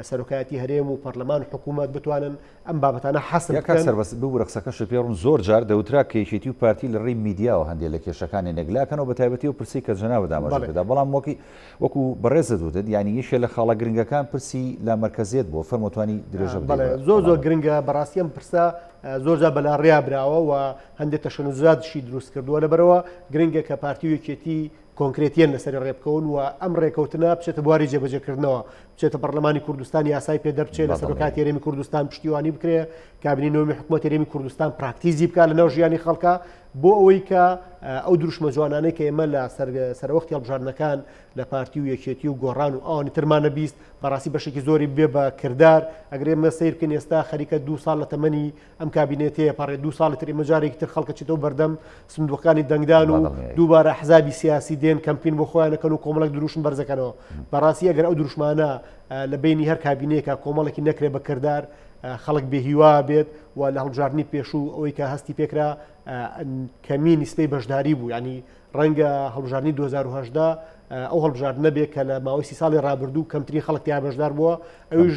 سەرۆکایەتی هەرێم و پەرلەمان و حکوومەت بتوانن ئەم بابەتانە حەسم بکەن. سەربەست بوو ڕقسەکەش پێڕون زۆر جار دەوترا کە یەکێتی و پارتی لە ڕێی میدیاوە هەندێک لە کێشەکانی نەگلاکەنەوە بە تایبەتی و پرسی کە جەنابە دامەژەکەدا بەڵام وەکو بەڕێزە دوتت ینی یەکێ لە خاڵە گرنگەکان پرسی لامەرکزیت بۆ فەرمۆتوانی درێژە زۆر گرنگە بەڕاستی ئەم پرسە زۆر جار بەلا ڕێابراوە و هەندێک تەشەنوزاتشی دروست کردووە لەبەرەوە گرنگە کە پارتی و یەکێتی کۆنکرێتیان لەسەر ڕێبکەون و ئەم ڕێکەوتنە بچێتە بواری جێبەجێکردنەوە بچێتە پەرلەمانی کوردستان یاسای پێدەرچێت لە سەرۆکاتی هەرێمی کوردستان پشتیوانی بکرێ کابینی نوێمی حکوومەت هەرێمی کوردستان پراکتیزی بکات لەناو ژیانی خەڵکە بۆ ئەوەی کە ئەو دروشمە جوانانەی کە ئێمە لە سەروەختی هەڵبژاردنەکان لە پارتی و یەکێتی و گۆڕان و ئەوانی ترمانە بیست بەڕاستی بەشێکی زۆری بێ بە کردار ئەگەر ئێمە سیر بکەین ئێستا خەریکە 2 ساڵ لە تەمەنی ئەم کابینێتەیە پەڕێ 2 ساڵ تر ئێمە جارێکی تر خەڵکەچێتەوە بەردەم سندوقەکانی دەنگدان و دووبارە حزابی سیاسی دێن کەمپین بۆ خۆیانەکەن و کۆمەڵک دروشم بەرزەکەنەوە بەڕاستی ئەگەر ئەو دروشمانە لە بینی هەر کابینەیەکە کۆمەڵێکی نەکرێ بە کردار خەڵک بێهیوا بێت و لە هەڵبژاردننی پێشوو ئەوەی کە هەستی پێکرا کەمی نیسبەی بەشداری بوو ینی ڕەنگە هەڵبژاردننی 2010 ئەو هەڵبژارد نەبێت کە لە ماوەی 30 ساڵی ڕابردوو کەمترین خەڵک یا بەشدار بووە ئەوش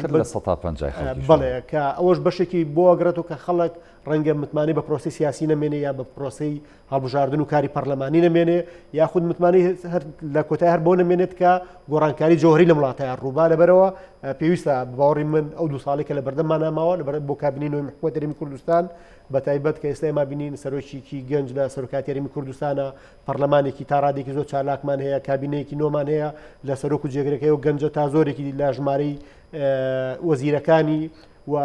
بڵێ کە ئەوەش بەشێکی بۆ ئەگرێتەوە کە خەڵک ڕەنگە متمانی بە پرۆسی سیاسی نەمێنێ یا بە پرۆسی هەڵبژاردن و کاری پەرلەمانی نەمێنێ یاخود متمانی لە کۆتای هەر بۆ نەمێنێت کە گۆڕانکاری جۆهری لە وڵاتەیان ڕووبا لەبەرەوە پێویستە باوەڕی من ئەو 2 ساڵێکە لە بەردەممانە ماوە لەبەر بۆ کابینەوەی حکوومەت هەرێمی کوردستان بە تایبەت کە ئێستا ئێمە بینین سەرۆکیی گەنج لە سەرۆکاتی هەرێمی کوردستانە پەرلەمانێکی تا ڕادێکی زۆر چالاکمان هەیە کابینەیەکی نۆمان هەیە لە سەرۆک و جێگرەکەی و گەنجە تا زۆرێکی لە ژمارەی وەزیرەکانی و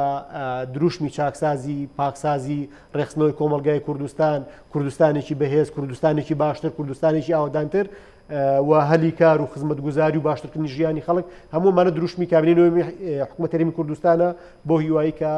دروشمی چاکسازی پاکسازی ڕێخستنەوەی کۆمەلگای کوردستان کوردستانێکی بەهێز کوردستانێکی باشتر کوردستانێکی ئاوادانتر و هەلی کار و خزمەتگوزاری و باشترکردنی ژیانی خەڵک هەموومانە دروشمی کابینەوەی حکوومەت هەرێمی کوردستانە بۆ هیوایی کە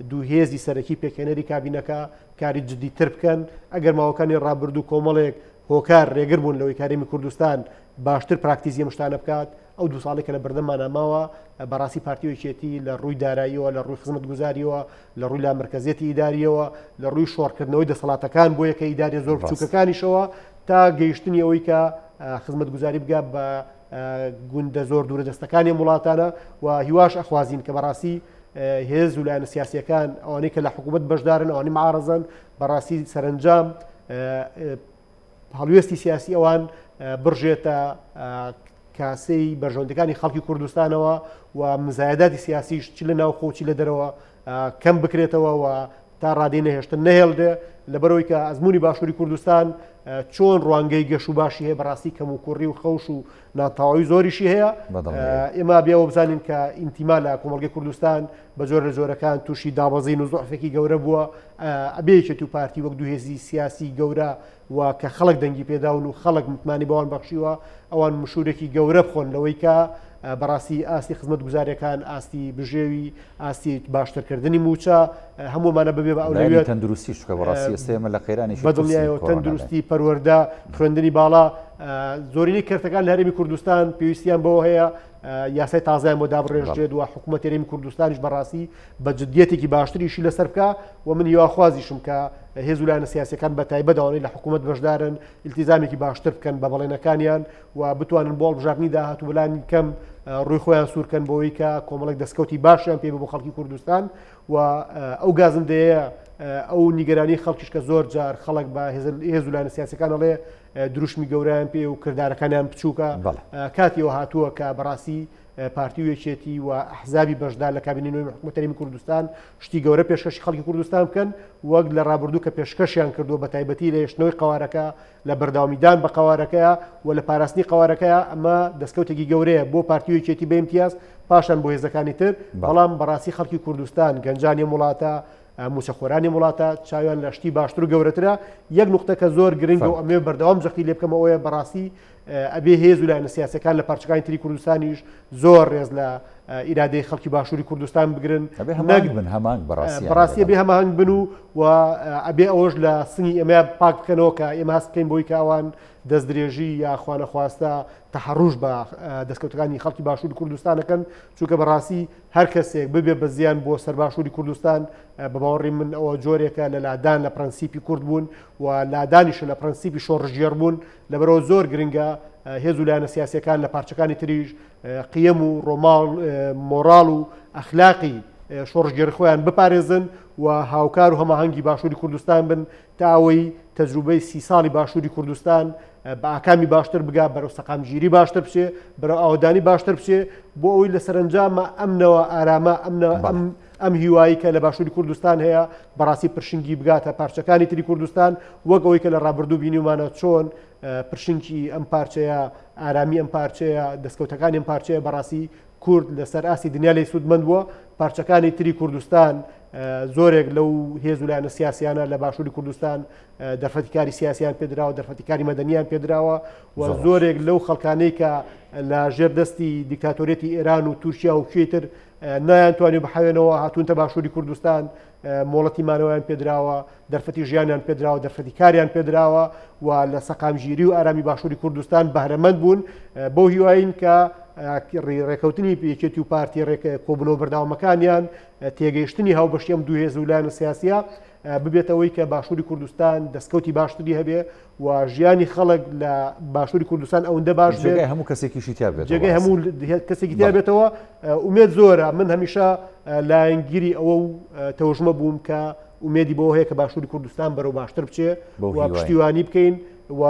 دوو هێزی سەرەکی پێکهێنەری کابینەکە کاری جدیتر بکەن ئەگەر ماوەکانی ڕابردوو کۆمەڵێک هۆکار ڕێگر بوون لەوەی کارێمی کوردستان باشتر پراکتیزی ئەم شتانە بکات ئەو 2 ساڵێکە لە بەردەممانە ماوە بەڕاستی پارتی یەکێتی لە ڕووی داراییەوە لە ڕووی خزمەتگوزاریەوە لە ڕووی لا مرکزیەتی ئیداریەوە لە ڕووی شۆڕکردنەوەی دەسەڵاتەکان بۆ یەکە ئیداریە زۆر بچووکەکانیشەوە تا گەیشتنی ئەوەی کە خزمەتگوزاری بگات بە گوندە زۆر دوورە دەستەکانی وڵاتانە و هیواش ئەخوازین کە بەڕاستی هێز و لایەنە سیاسیەکان ئەوانەی کە لە حکوومەت بەشدارن ئەوانەی معارەزن بەڕاستی سەرنجام هەڵوێستی سیاسی ئەوان بڕژێتە کاسەی بەرژەوەندەکانی خەڵکی کوردستانەوە و مزایداتی سیاسیش چی لە ناو خۆچی لە دەرەوە کەم بکرێتەوە و تا ڕادەی نەهێشتن نەهێڵدێ لەبەرەوەی کە ئەزمموی باشووری کوردستان چۆن ڕوانگەی گەش و باشی هەیە بەڕاستی کەم و کوڕی و خەوش و ناتەواوی زۆریشی هەیە ئێمە بێەوە بزانین کە ئینتیما لە کۆمەڵگەی کوردستان بە زۆر لە زۆرەکان تووشی دابەزین و زۆعفێکی گەورە بووە ئەبێیەکێت و پارتی وەک دوو هێزی سیاسی گەورە و کە خەڵک دەنگی پێداون و خەڵک متمانی بەوان بەخشیوە ئەوان مشورێکی گەورە بخۆن لەوەی کە بەڕاستی ئاستی خزمەت گوزاریەکان ئاستی بژێوی ئاستی باشترکردنی موچە هەمومانە ببێ بە ئەولویەت تەندروستی شکە بەڕاستی ئێمە لە قەیرانی بەدڵنیایەوە تەندروستی پەروەردە خوێندنی باڵا زۆرینەی کردەکان لە هەرێمی کوردستان پێویستیان بەوە هەیە یاسای تازایان بۆ دابڕێژێت و حکوومەت هەرێمی کوردستانیش بەڕاستی بە جدیەتێکی باشتریشی لەسەر بکە و من هیواخوازیشم کە هێز و لایەنە سیاسیەکان بە تایبەتەوەی لە حکوومەت بەشدارن ئیلتیزامێکی باشتر بکەن بە بەڵێنەکانیان و بتوانن بۆ هەڵبژاردننی داهاتوو بەلانی کەم ڕووی خۆیان سوورکەن بۆەوەی کە کۆمەڵک دەستکەوتی باشیان پێ بۆ خەڵکی کوردستان و ئەو گازندەیە ئەو نیگەرانی خەڵکیش کە زۆر جار خەڵک بە هێز و لایەنە سیاسیەکان ئەڵێ دروشمی گەورەیان پێ و کردارەکانیان بچووکە کاتیەوە هاتووە کە بەڕاستی پارتی و یەکێتی و ئەحزابی بەشدار لە کابینەوەی حکوومەت هەرێمی کوردستان شتی گەورە پێشکەشی خەڵکی کوردستان بکەن وەک لە ڕابردوو کە پێشکەشیان کردووە بە تایبەتی لە هێشتنەوەی قەوارەکە لە بەرداوامیدان بە قەوارەکەیە و لە پاراستنی قەوارەکەیە ئەمە دەستکەوتێکی گەورەیە بۆ پارتی و یەکێتی بە ئیمتیاز پاشان بۆ هێزەکانی تر بەڵام بەڕاستی خەڵکی کوردستان گەنجانی وڵاتە موچەخۆرانی وڵاتە چاویان لە شتی باشتر و گەورەترە یەک نوقتە کە زۆر گرنگ و ئەمێ بەردەوام جەختی لێ بکەمە ئەوەیە بەڕاستی ئەبێ هێز و لایەنە سیاسەکان لە پارچەکانی تری کوردستانیش زۆر ڕێز لە ئیرادەی خەڵکی باشووری کوردستان بگرن بەڕاستی بێ هەماهنگ بن و ئەبێ ئەوەش لە سنگی ئێمە پاک بکەنەوە کە ئێمە هەست بکەین بۆی کاوان دەستدرێژی یا خوانەخواستە تەحەڕوش بە دەستکەوتەکانی خەڵکی باشووری کوردستانەکەن چونکە بەڕاستی هەر کەسێک ببێ بە زیان بۆ سەر باشووری کوردستان بە باوەڕی من ئەوە جۆرێکە لە لادان لە پرەنسیپی کورد بوون و لادانیشە لە پرەنسیپی شۆڕژێر بوون لەبەرەوە زۆر گرنگە هێز و لایەنە سیاسیەکان لە پارچەکانی تریش قیەم و مۆڕاڵ و ئەخلاقی شۆڕژگێر خۆیان بپارێزن و هاوکار و هەماهەنگی باشووری کوردستان بن تا ئەوەی تەجروبەی 30 ساڵی باشووری کوردستان بە ئاکامی باشتر بگا بەرەو سەقامگیری باشتر بچێ بەرەو ئاودانی باشتر بچێ بۆ ئەوەی لە سەرنجامە ئەمنەوە ئارامە ئەم هیوایی کە لە باشووری کوردستان هەیە بەڕاستی پرشنگی بگاتە پارچەکانی تری کوردستان وەک ئەوەی کە لە ڕابردوو بینیمانە چۆن پرشنگی ئەم پارچەیە ئارامی ئەم پارچەیە دەستکەوتەکانی ئەم پارچەیە بەڕاستی کورد لەسەر ئاسی دنیا لێ سوودمەند بووە پارچەکانی تری کوردستان زۆرێک لەو هێز و لایەنە سیاسیانە لە باشووری کوردستان دەرفەتیکاری سیاسیان پێدراوە دەرفەتیکاری مەدەنیان پێدراوە و زۆرێک لەو خەڵکانەی کە لە ژێردەستی دیکتاتۆرێتی ئێران و تورکیا و کوێتر نایانتوانێت بەحەوێنەوە هاتوونتە باشووری کوردستان مۆڵەتی مانەوەیان پێدراوە دەرفەتی ژیانیان پێدراوە دەرفەتی کاریان پێدراوە و لە سەقامگیری و ئارامی باشووری کوردستان بەهرەمەند بوون بۆ هیواین کە ڕێکەوتنی یەکێتی و پارتی کۆبوونەوە بەرداوامەکانیان تێگەیشتنی هاوبەشی ئەم دوو هێز و لایەنە سیاسیە ببێتەوەی کە باشووری کوردستان دەستکەوتی باشتری هەبێ و ژیانی خەڵک لە باشووری کوردستان ئەوەندە باش بێت هەموو کەسێکیشی تا بێت جێگەی هەموو کەسێکی تا بێتەوە ئومێد زۆرە من هەمیشە لایەنگیری ئەوە و تەوژمە بووم کە ئومێدی بۆ هەیە کە باشووری کوردستان بەرەو باشتر بچێ و پشتیوانی بکەین و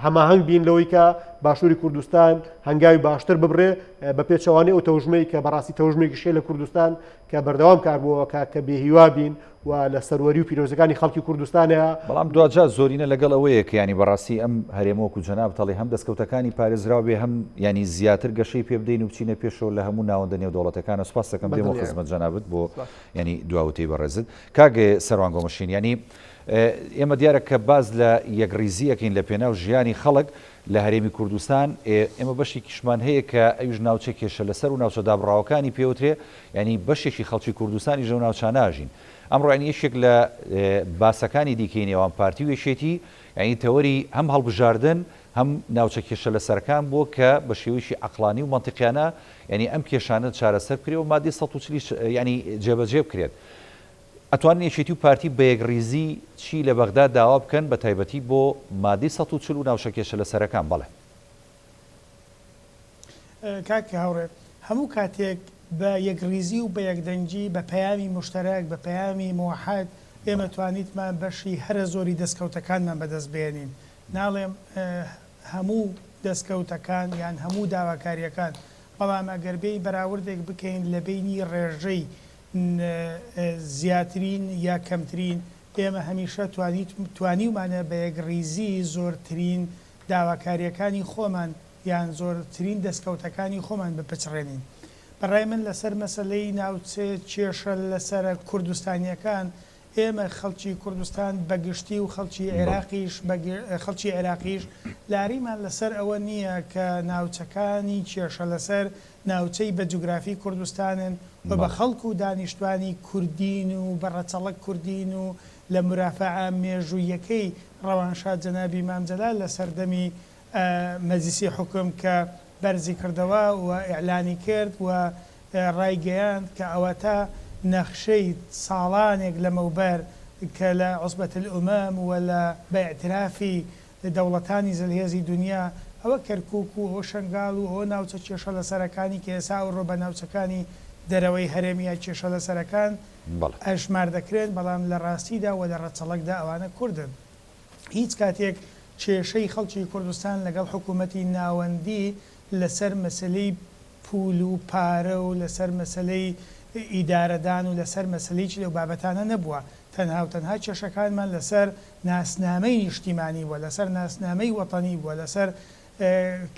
هەماهەنگ بین لەوەی کە باشووری کوردستان هەنگاوی باشتر ببڕێ بە پێچەوانەی ئەو تەوژمەی کە بەڕاستی تەوژمێکی شێ لە کوردستان کە بەردەوام کاربووەوە کە بێهیوا بین و لە سەروەری و پیرۆزەکانی خەڵکی کوردستانەیە بەڵام دوجا زۆرینە لەگەڵ ئەوەیە کە ینی بەڕاستی ئەم هەرێمەوەکو جەناب تەڵی هەم دەستکەوتەکانی پارێزراو بێ هەم ینی زیاتر گەشەی پێ بدەین و بچینە پێشەوە لە هەموو ناوەندە نێودەوڵەتەکانە سوپاس دەکەم دێمە خزمەت جەنابەت بۆ ینی دواوتەی بەڕێزت کاگێ سەروانگۆمەشین ینی ئێمە دیارە کە باز لە یەکڕیزیەکەین لە پێناو ژیانی خەڵک لە هەرێمی کوردستان ئێمە بەشێکیشمان هەیە کە ئەویش ناوچە کێشە لەسەر و ناوچە دابڕاوەکانی پێوترێ ینی بەشێکی خەڵکی کوردستانی ژە و ناوچاناژین ئەمڕۆ ینی یەکێک لە باسەکانی دیکەی نێوان پارتی و یەکێتی ینی تەوەری هەم هەڵبژاردن هەم ناوچە کێشە لەسەرەکان بووە کە بە شێوەیەکی عەقڵانی و مەنتیقیانە ینی ئەم کێشانە چارەسەر بکرێ و مادەی ١40 ینی جێبەجێ بکرێت ئەتوانین یەکێتی و پارتی بە یەکڕیزی چی لە بەغدا داوا بکەن بە تایبەتی بۆ مادەی ١40 و ناوچە کێشە لەسەرەکان بەڵێ کاکە هاوڕێ هەموو کاتێک بە یەکڕیزی و بە یەکدەنگی بە پەیامی مشتەرەک بە پەیامی موحەد ئێمە توانیتمان بەشی هەرە زۆری دەستکەوتەکانمان بەدەست بێنین ناڵێم هەموو دەستکەوتەکان یان هەموو داواکاریەکان بەڵام ئەگەربەی بەراوردێک بکەین لە بینی ڕێژەی زیاترین یا کەمترین ئێمە هەمیشە توانیمانە بە یەکڕیزی زۆرترین داواکاریەکانی خۆمان یان زۆرترین دەستکەوتەکانی خۆمان بپچڕێنین بەڕای من لەسەر مەسەلەی ناوچێ کێشە لەسەر کوردستانیەکان ئێمە خەڵکی کوردستان بەگشتی و خەڵکی عێراقیش لاریمان لەسەر ئەوە نییە کە ناوچەکانی کێشە لەسەر ناوچەی بە جوگرافی کوردستانن و بە خەڵک و دانیشتوانی کوردین و بەڕەچەڵک کوردین و لە مرافعە مێژوویەکەی ڕەوانشاد جەنابی مام جەلال لە سەردەمی مەجلیسی حکوم کە بەرزی کردەوە و ئیعلانی کرد و ڕایگەیاند کە ئەوەتە نەخشەی ساڵانێک لەمەوبەر کە لە عوسبەت الئومەم و لە بە ئیعترافی دەوڵەتانی زەلهێزی دنیا ئەوە کەرکووک و ئەوە شەنگاڵ و ئەوە ناوچە کێشە لەسەرەکانی کە ئێستا و ڕۆ بە ناوچەکانی دەرەوەی هەرێمیە کێشە لەسەرەکان ئەشمار دەکرێن بەڵام لە ڕاستیدا و لە ڕەچەڵەکدا ئەوانە کوردن هیچ کاتێک کێشەی خەڵکی کوردستان لەگەڵ حکوومەتی ناوەندی لەسەر مەسلەی پول و پارە و لەسەر مەسلەی ئیدارەدان و لەسەر مەسلەی لەو بابەتانە نەبووە تەنها و تەنها کێشەکانمان لەسەر ناسنامەی نیشتیمانی بووە لەسەر ناسنامەی وەتەنی بووە لەسەر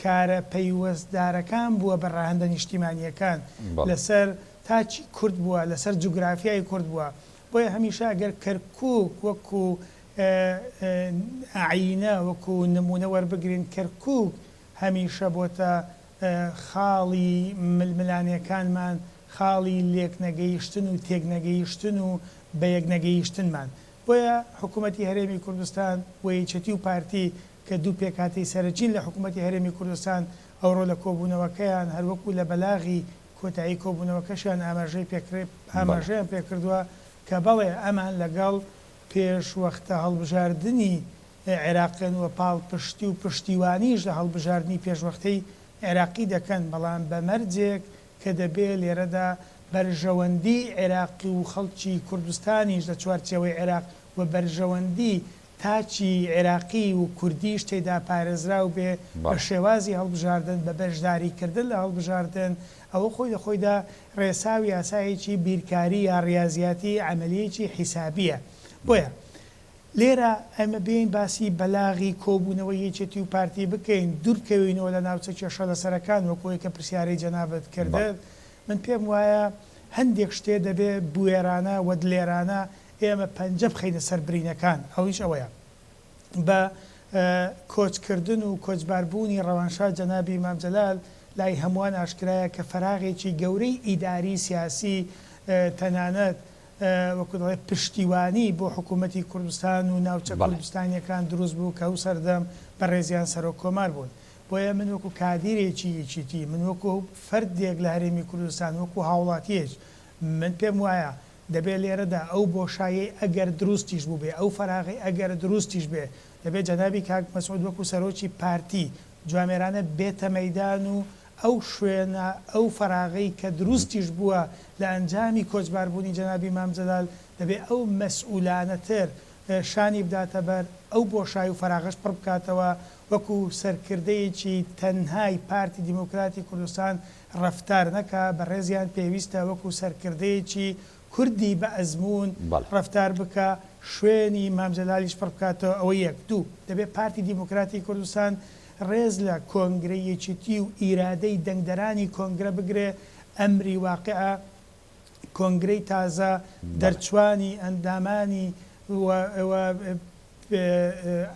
کارە پەیوەستدارەکان بووە بە ڕاهەندە نیشتیمانیەکان لەسەر تاچی کورد بووە لەسەر جوگرافیای کورد بووە بۆیە هەمیشە ئەگەر کەرکووک وەکو عینە وەکو نمونە وەربگرین کەرکووک هەمیشە بۆتە خاڵی ململانیەکانمان خاڵی لێک نەگەیشتن و تێک نەگەیشتن و بە یەک نەگەیشتنمان بۆیە حکوومەتی هەرێمی کوردستان و یەکێتی و پارتی کە دوو پێکاتی سەرچین لە حکوومەتی هەرێمی کوردستان ئەوڕۆ لە کۆبوونەوەکەیان هەروەکو لە بەلاغی کۆتایی کۆبوونەوەکەشیان ئاماژەیان پێکردووە کە بەڵێ ئەمان لەگەڵ پێشوەختە هەڵبژاردننی عێراقن و پاڵپشتی و پشتیوانیش لە هەڵبژاردننی پێشوەختەی عێراقی دەکەن بەڵام بە مەرجێک کە دەبێت لێرەدا بەرژەوەندی عێراقی و خەڵکی کوردستانیش لە چوارچێوەی عێراق و بەرژەوەندی تاچی عێراقی و کوردیش تێدا پارێزرا و بێ بە شێوازی هەڵبژاردن بە بەشداریکردن لە هەڵبژاردن ئەوە خۆی لەخۆیدا ڕێساوی یاسایەکی بیرکاری یا ڕاضیاتی عملیەکی حیسابیە بۆیە لێرە ئەمە بین باسی بەلاغی کۆبوونەوە یەکێتی و پارتی بکەین دوورکەوینەوە لە ناوچە کێشە لەسەرەکان وەکۆی کە پرسیارەی جەنابەت کردێت من پێم وایە هەندێک شتێ دەبێ بوێرانە و دلێرانە ئێمە پەنجە بخەینە سەر برینەکان ئەویش ئەوەیە بە کۆچکردن و کۆچباربوونی ڕەوانشاد جەنابی ئیمام جەلال لای هەمووان ئاشکرایە کە فەراغێکی گەورەی ئیداری سیاسی تەنانەت وەکو دەڵێ پشتیوانی بۆ حکوومەتی کوردستان و ناوچە کوردستانیەکان دروست بوو کە ئەو سەردەم بە ڕێزیان سەرۆک کۆمار بوون. بۆیە من وەکو کادیرێکی یەکیتی من وەکو فەردێک لە هەرێمی کوردستان وەکو هاوڵاتیەک من پێم وایە دەبێت لێرەدا ئەو بۆشایی ئەگەر دروستیش بوو بێ ئەو فەراغی ئەگەر دروستیش بێ دەبێت جەنابی کاک مەسعود وەکو سەرۆکی پارتی جوامێرانە بێتە مەیدان و ئەو شوێنە ئەو فەراغی کە دروستیش بووە لە ئەنجامی کۆچباربوونی جەنابی ئیمام جەلال دەبێت ئەو مەسئولانەتر شانی بداتە بەر ئەو بۆشایی و فەراغش پڕ بکاتەوە وەکو سەرکردەیەکی تەنهای پارتی دیموکراتی کوردستان ڕەفتار نەکا بە ڕێزیان پێویستە وەکو سەرکردەیەکی کوردی بە ئەزمون ڕەفتار بکە شوێنی ئیمام جەلالیش پڕ بکاتەوە. ئەوە یەک دوو دەبێت پارتی دیموکراتی کوردستان ڕێز لە کۆنگرە یەکێتی و ئیرادەی دەنگدەرانی کۆنگرە بگرێ ئەمری واقعە کۆنگرەی تازە دەرچوانی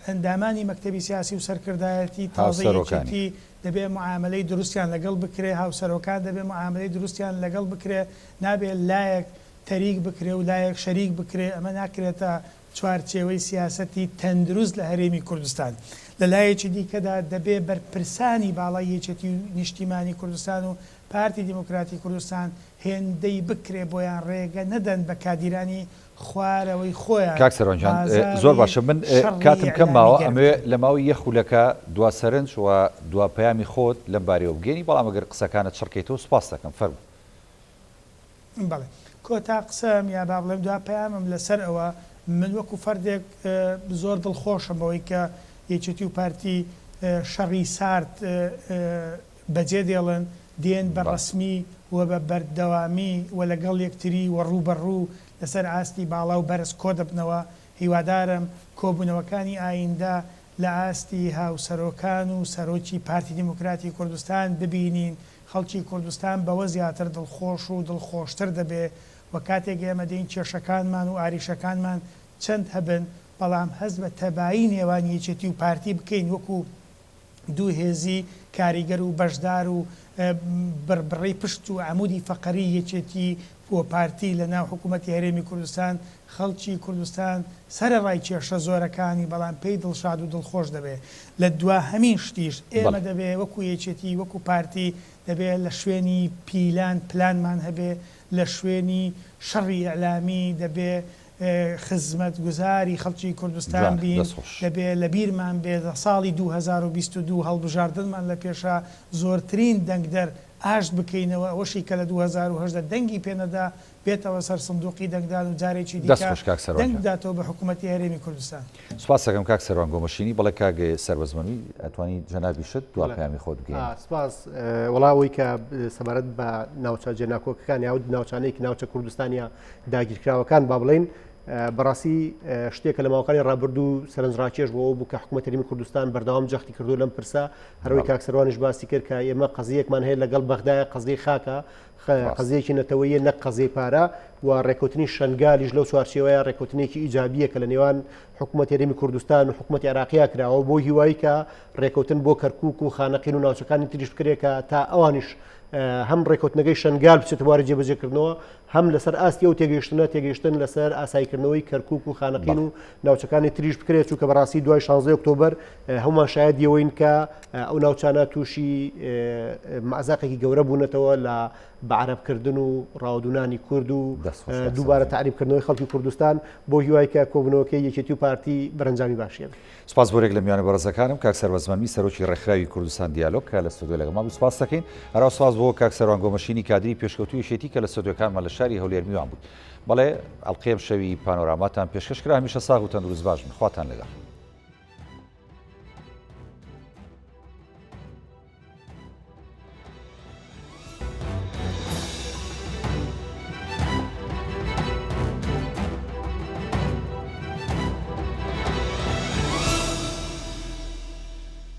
ئەندامانی مەکتەبی سیاسی و سەرکردایەتی تازەیەتی دەبێت معاملەی دروستیان لەگەڵ بکرێ هاوسەرۆکان دەبێت معاملەی دروستیان لەگەڵ بکرێ نابێت لایەک تەریک بکرێ و لایەک شەریک بکرێ ئەمە ناکرێتە چوارچێوەی سیاسەتی تەندروست لە هەرێمی کوردستان. لە لایەکی دیکەدا دەبێ بەرپرسانی باڵای یەکێتی و نیشتیمانی کوردستان و پارتی دیموکراتی کوردستان هێندەی بکرێ بۆیان ڕێگە نەدەن بە کادیرانی خوارەوەی خۆیان. کاک سەرۆنجان زۆر باشە من کاتم کەم ماوە ئەمێ لە ماوەی یەخولەکە دوا سەرنج و دوا پەیامی خۆت لەم بارەوە بگەینی بەڵام ئەگەر قسەکانت شڕکەیتەوە سوپاس دەکەم فەرموو. بەڵێ کۆتا قسەم یا با بڵێم دوا پەیامم لەسەر ئەوە من وەکو فەردێک زۆر دڵخۆشم بەوەی کە یەکێتی و پارتی شەڕی سارد بەجێ دێڵن دێن بە ڕسمی و بە بەردەوامی و لەگەڵ یەکتری و ڕوبەڕوو لەسەر ئاستی باڵا و بەرز کۆ دەبنەوە. هیوادارم کۆبوونەوەکانی ئایندە لە ئاستی هاوسەرۆکان و سەرۆکی پارتی دیموکراتی کوردستان ببینین خەڵکی کوردستان بەوە زیاتر دڵخۆش و دڵخۆشتر دەبێ و کاتێک ئێمە دەین کێشەکانمان و ئاریشەکانمان چەند هەبن بەڵام هەست بە تەبایی نێوان یەکێتی و پارتی بکەین وەکو دوو هێزی کاریگەر و بەشدار و بڕبڕی پشت و عمودی فەقەری یەکێتی و پارتی لە ناو حکوومەتی هەرێمی کوردستان خەڵکی کوردستان سەرەڕای کێشە زۆرەکانی بەڵام پێی دڵشاد و دڵخۆش دەبێت. لە دوا هەمین شتیش ئێمە دەبێت وەکو یەکێتی وەکو پارتی دەبێت لە شوێنی پلانمان هەبێ لە شوێنی شەڕی ئەعلامی دەبێت خزمەت گوزاری خەڵکی کوردستان بین دەبێت لە بیرمان بێ ساڵی 2022 هەڵبژاردنمان لە پێشە زۆرترین دەنگدەر ئاشت بکەینەوە ئەوەشی کە لە 2010 دەنگی پێنەدا بێتەوە سەر سندوقی دەنگدان و جارێکی دەنگداتەوە بە حکوومەتی هەرێمی کوردستان. سوپاس دەکەم کاک سەروان گۆمەشینی بەڵێ کاگە سەربەزمەنوی ئەتوانی جەنابی شت دوا پەیامی خۆت بگەین. سپاس وەڵاوەی کە سەبارەت بە ناوچە جێناکۆکەکان یا ناوچانەیەکی ناوچە کوردستانیا داگیرکراوەکان با بڵێن بەڕاستی شتێکە لە ماوەکانی ڕابردوو سەرنجڕاکێش بۆەوە بوو کە حکوومەتی هەرێمی کوردستان بەردەوام جەختی کردو لەم پرسە هەروەی کاک سەروانیش باسی کرد کە ئێمە قەزیەکمان هەیە لەگەڵ بەغدایە قەزەی خاکە قەزەیەکی نەتەوەیە نەک قەزەی پارە و ڕێکوتنی شنگالیش لەو چوارچێوەیە ڕێکوتنێکی ئیجابیە کە لە نێوان حکوومەتی هەرێمی کوردستان و حکوومەتی عێراقیا کراوە بۆ هیوایی کە ڕێکوتن بۆ کەرکووک و خانەقین و ناوچەکانی تریش بکرێت کە تا ئەوانیش هەم ڕێکوتنەکەی شنگال بچێتە بواری جێبەجێکردنەوە هەم لەسەر ئاستی ئەو تێگەیشتن لەسەر ئاساییکردنەوەی کەرکووک و خانەقین و ناوچەکانی تریش بکرێت چونکە بەڕاستی دوای 16 ئۆکتۆبەر هەمومان شایەدیەوەین کە ئەو ناوچانە تووشی مەعزاقێکی گەورە بوونەتەوە لە بەعرەبکردن و ڕاودونانی کورد و دووبارە تعریبکردنەوەی خەڵکی کوردستان بۆ هیوای کە کۆبوونەوەکەی یەکێتی و پارتی بەرەنجامی باشیە. سپاس بۆرێک لە میوانە بەڕێزەکانم کاک سەربەزمەنوی سەرۆکی ڕێکخراوی کوردستان دیالۆگ کە لە ستۆدیۆ لەگەڵمان سپاس دەکەین. هەروە سپاس بۆ کاک سەروان گۆمەشینی کادری پێشکەوتووی یەکێتی کە لە ستۆدیۆکانمان لە شاری هەولێر میوان بوو. بەڵێ ئەڵقەیەم شەوی پانۆراماتان پێشکەشکرا هەمیشە ساغ و تەندروست باشن خواتان لەگەڵ.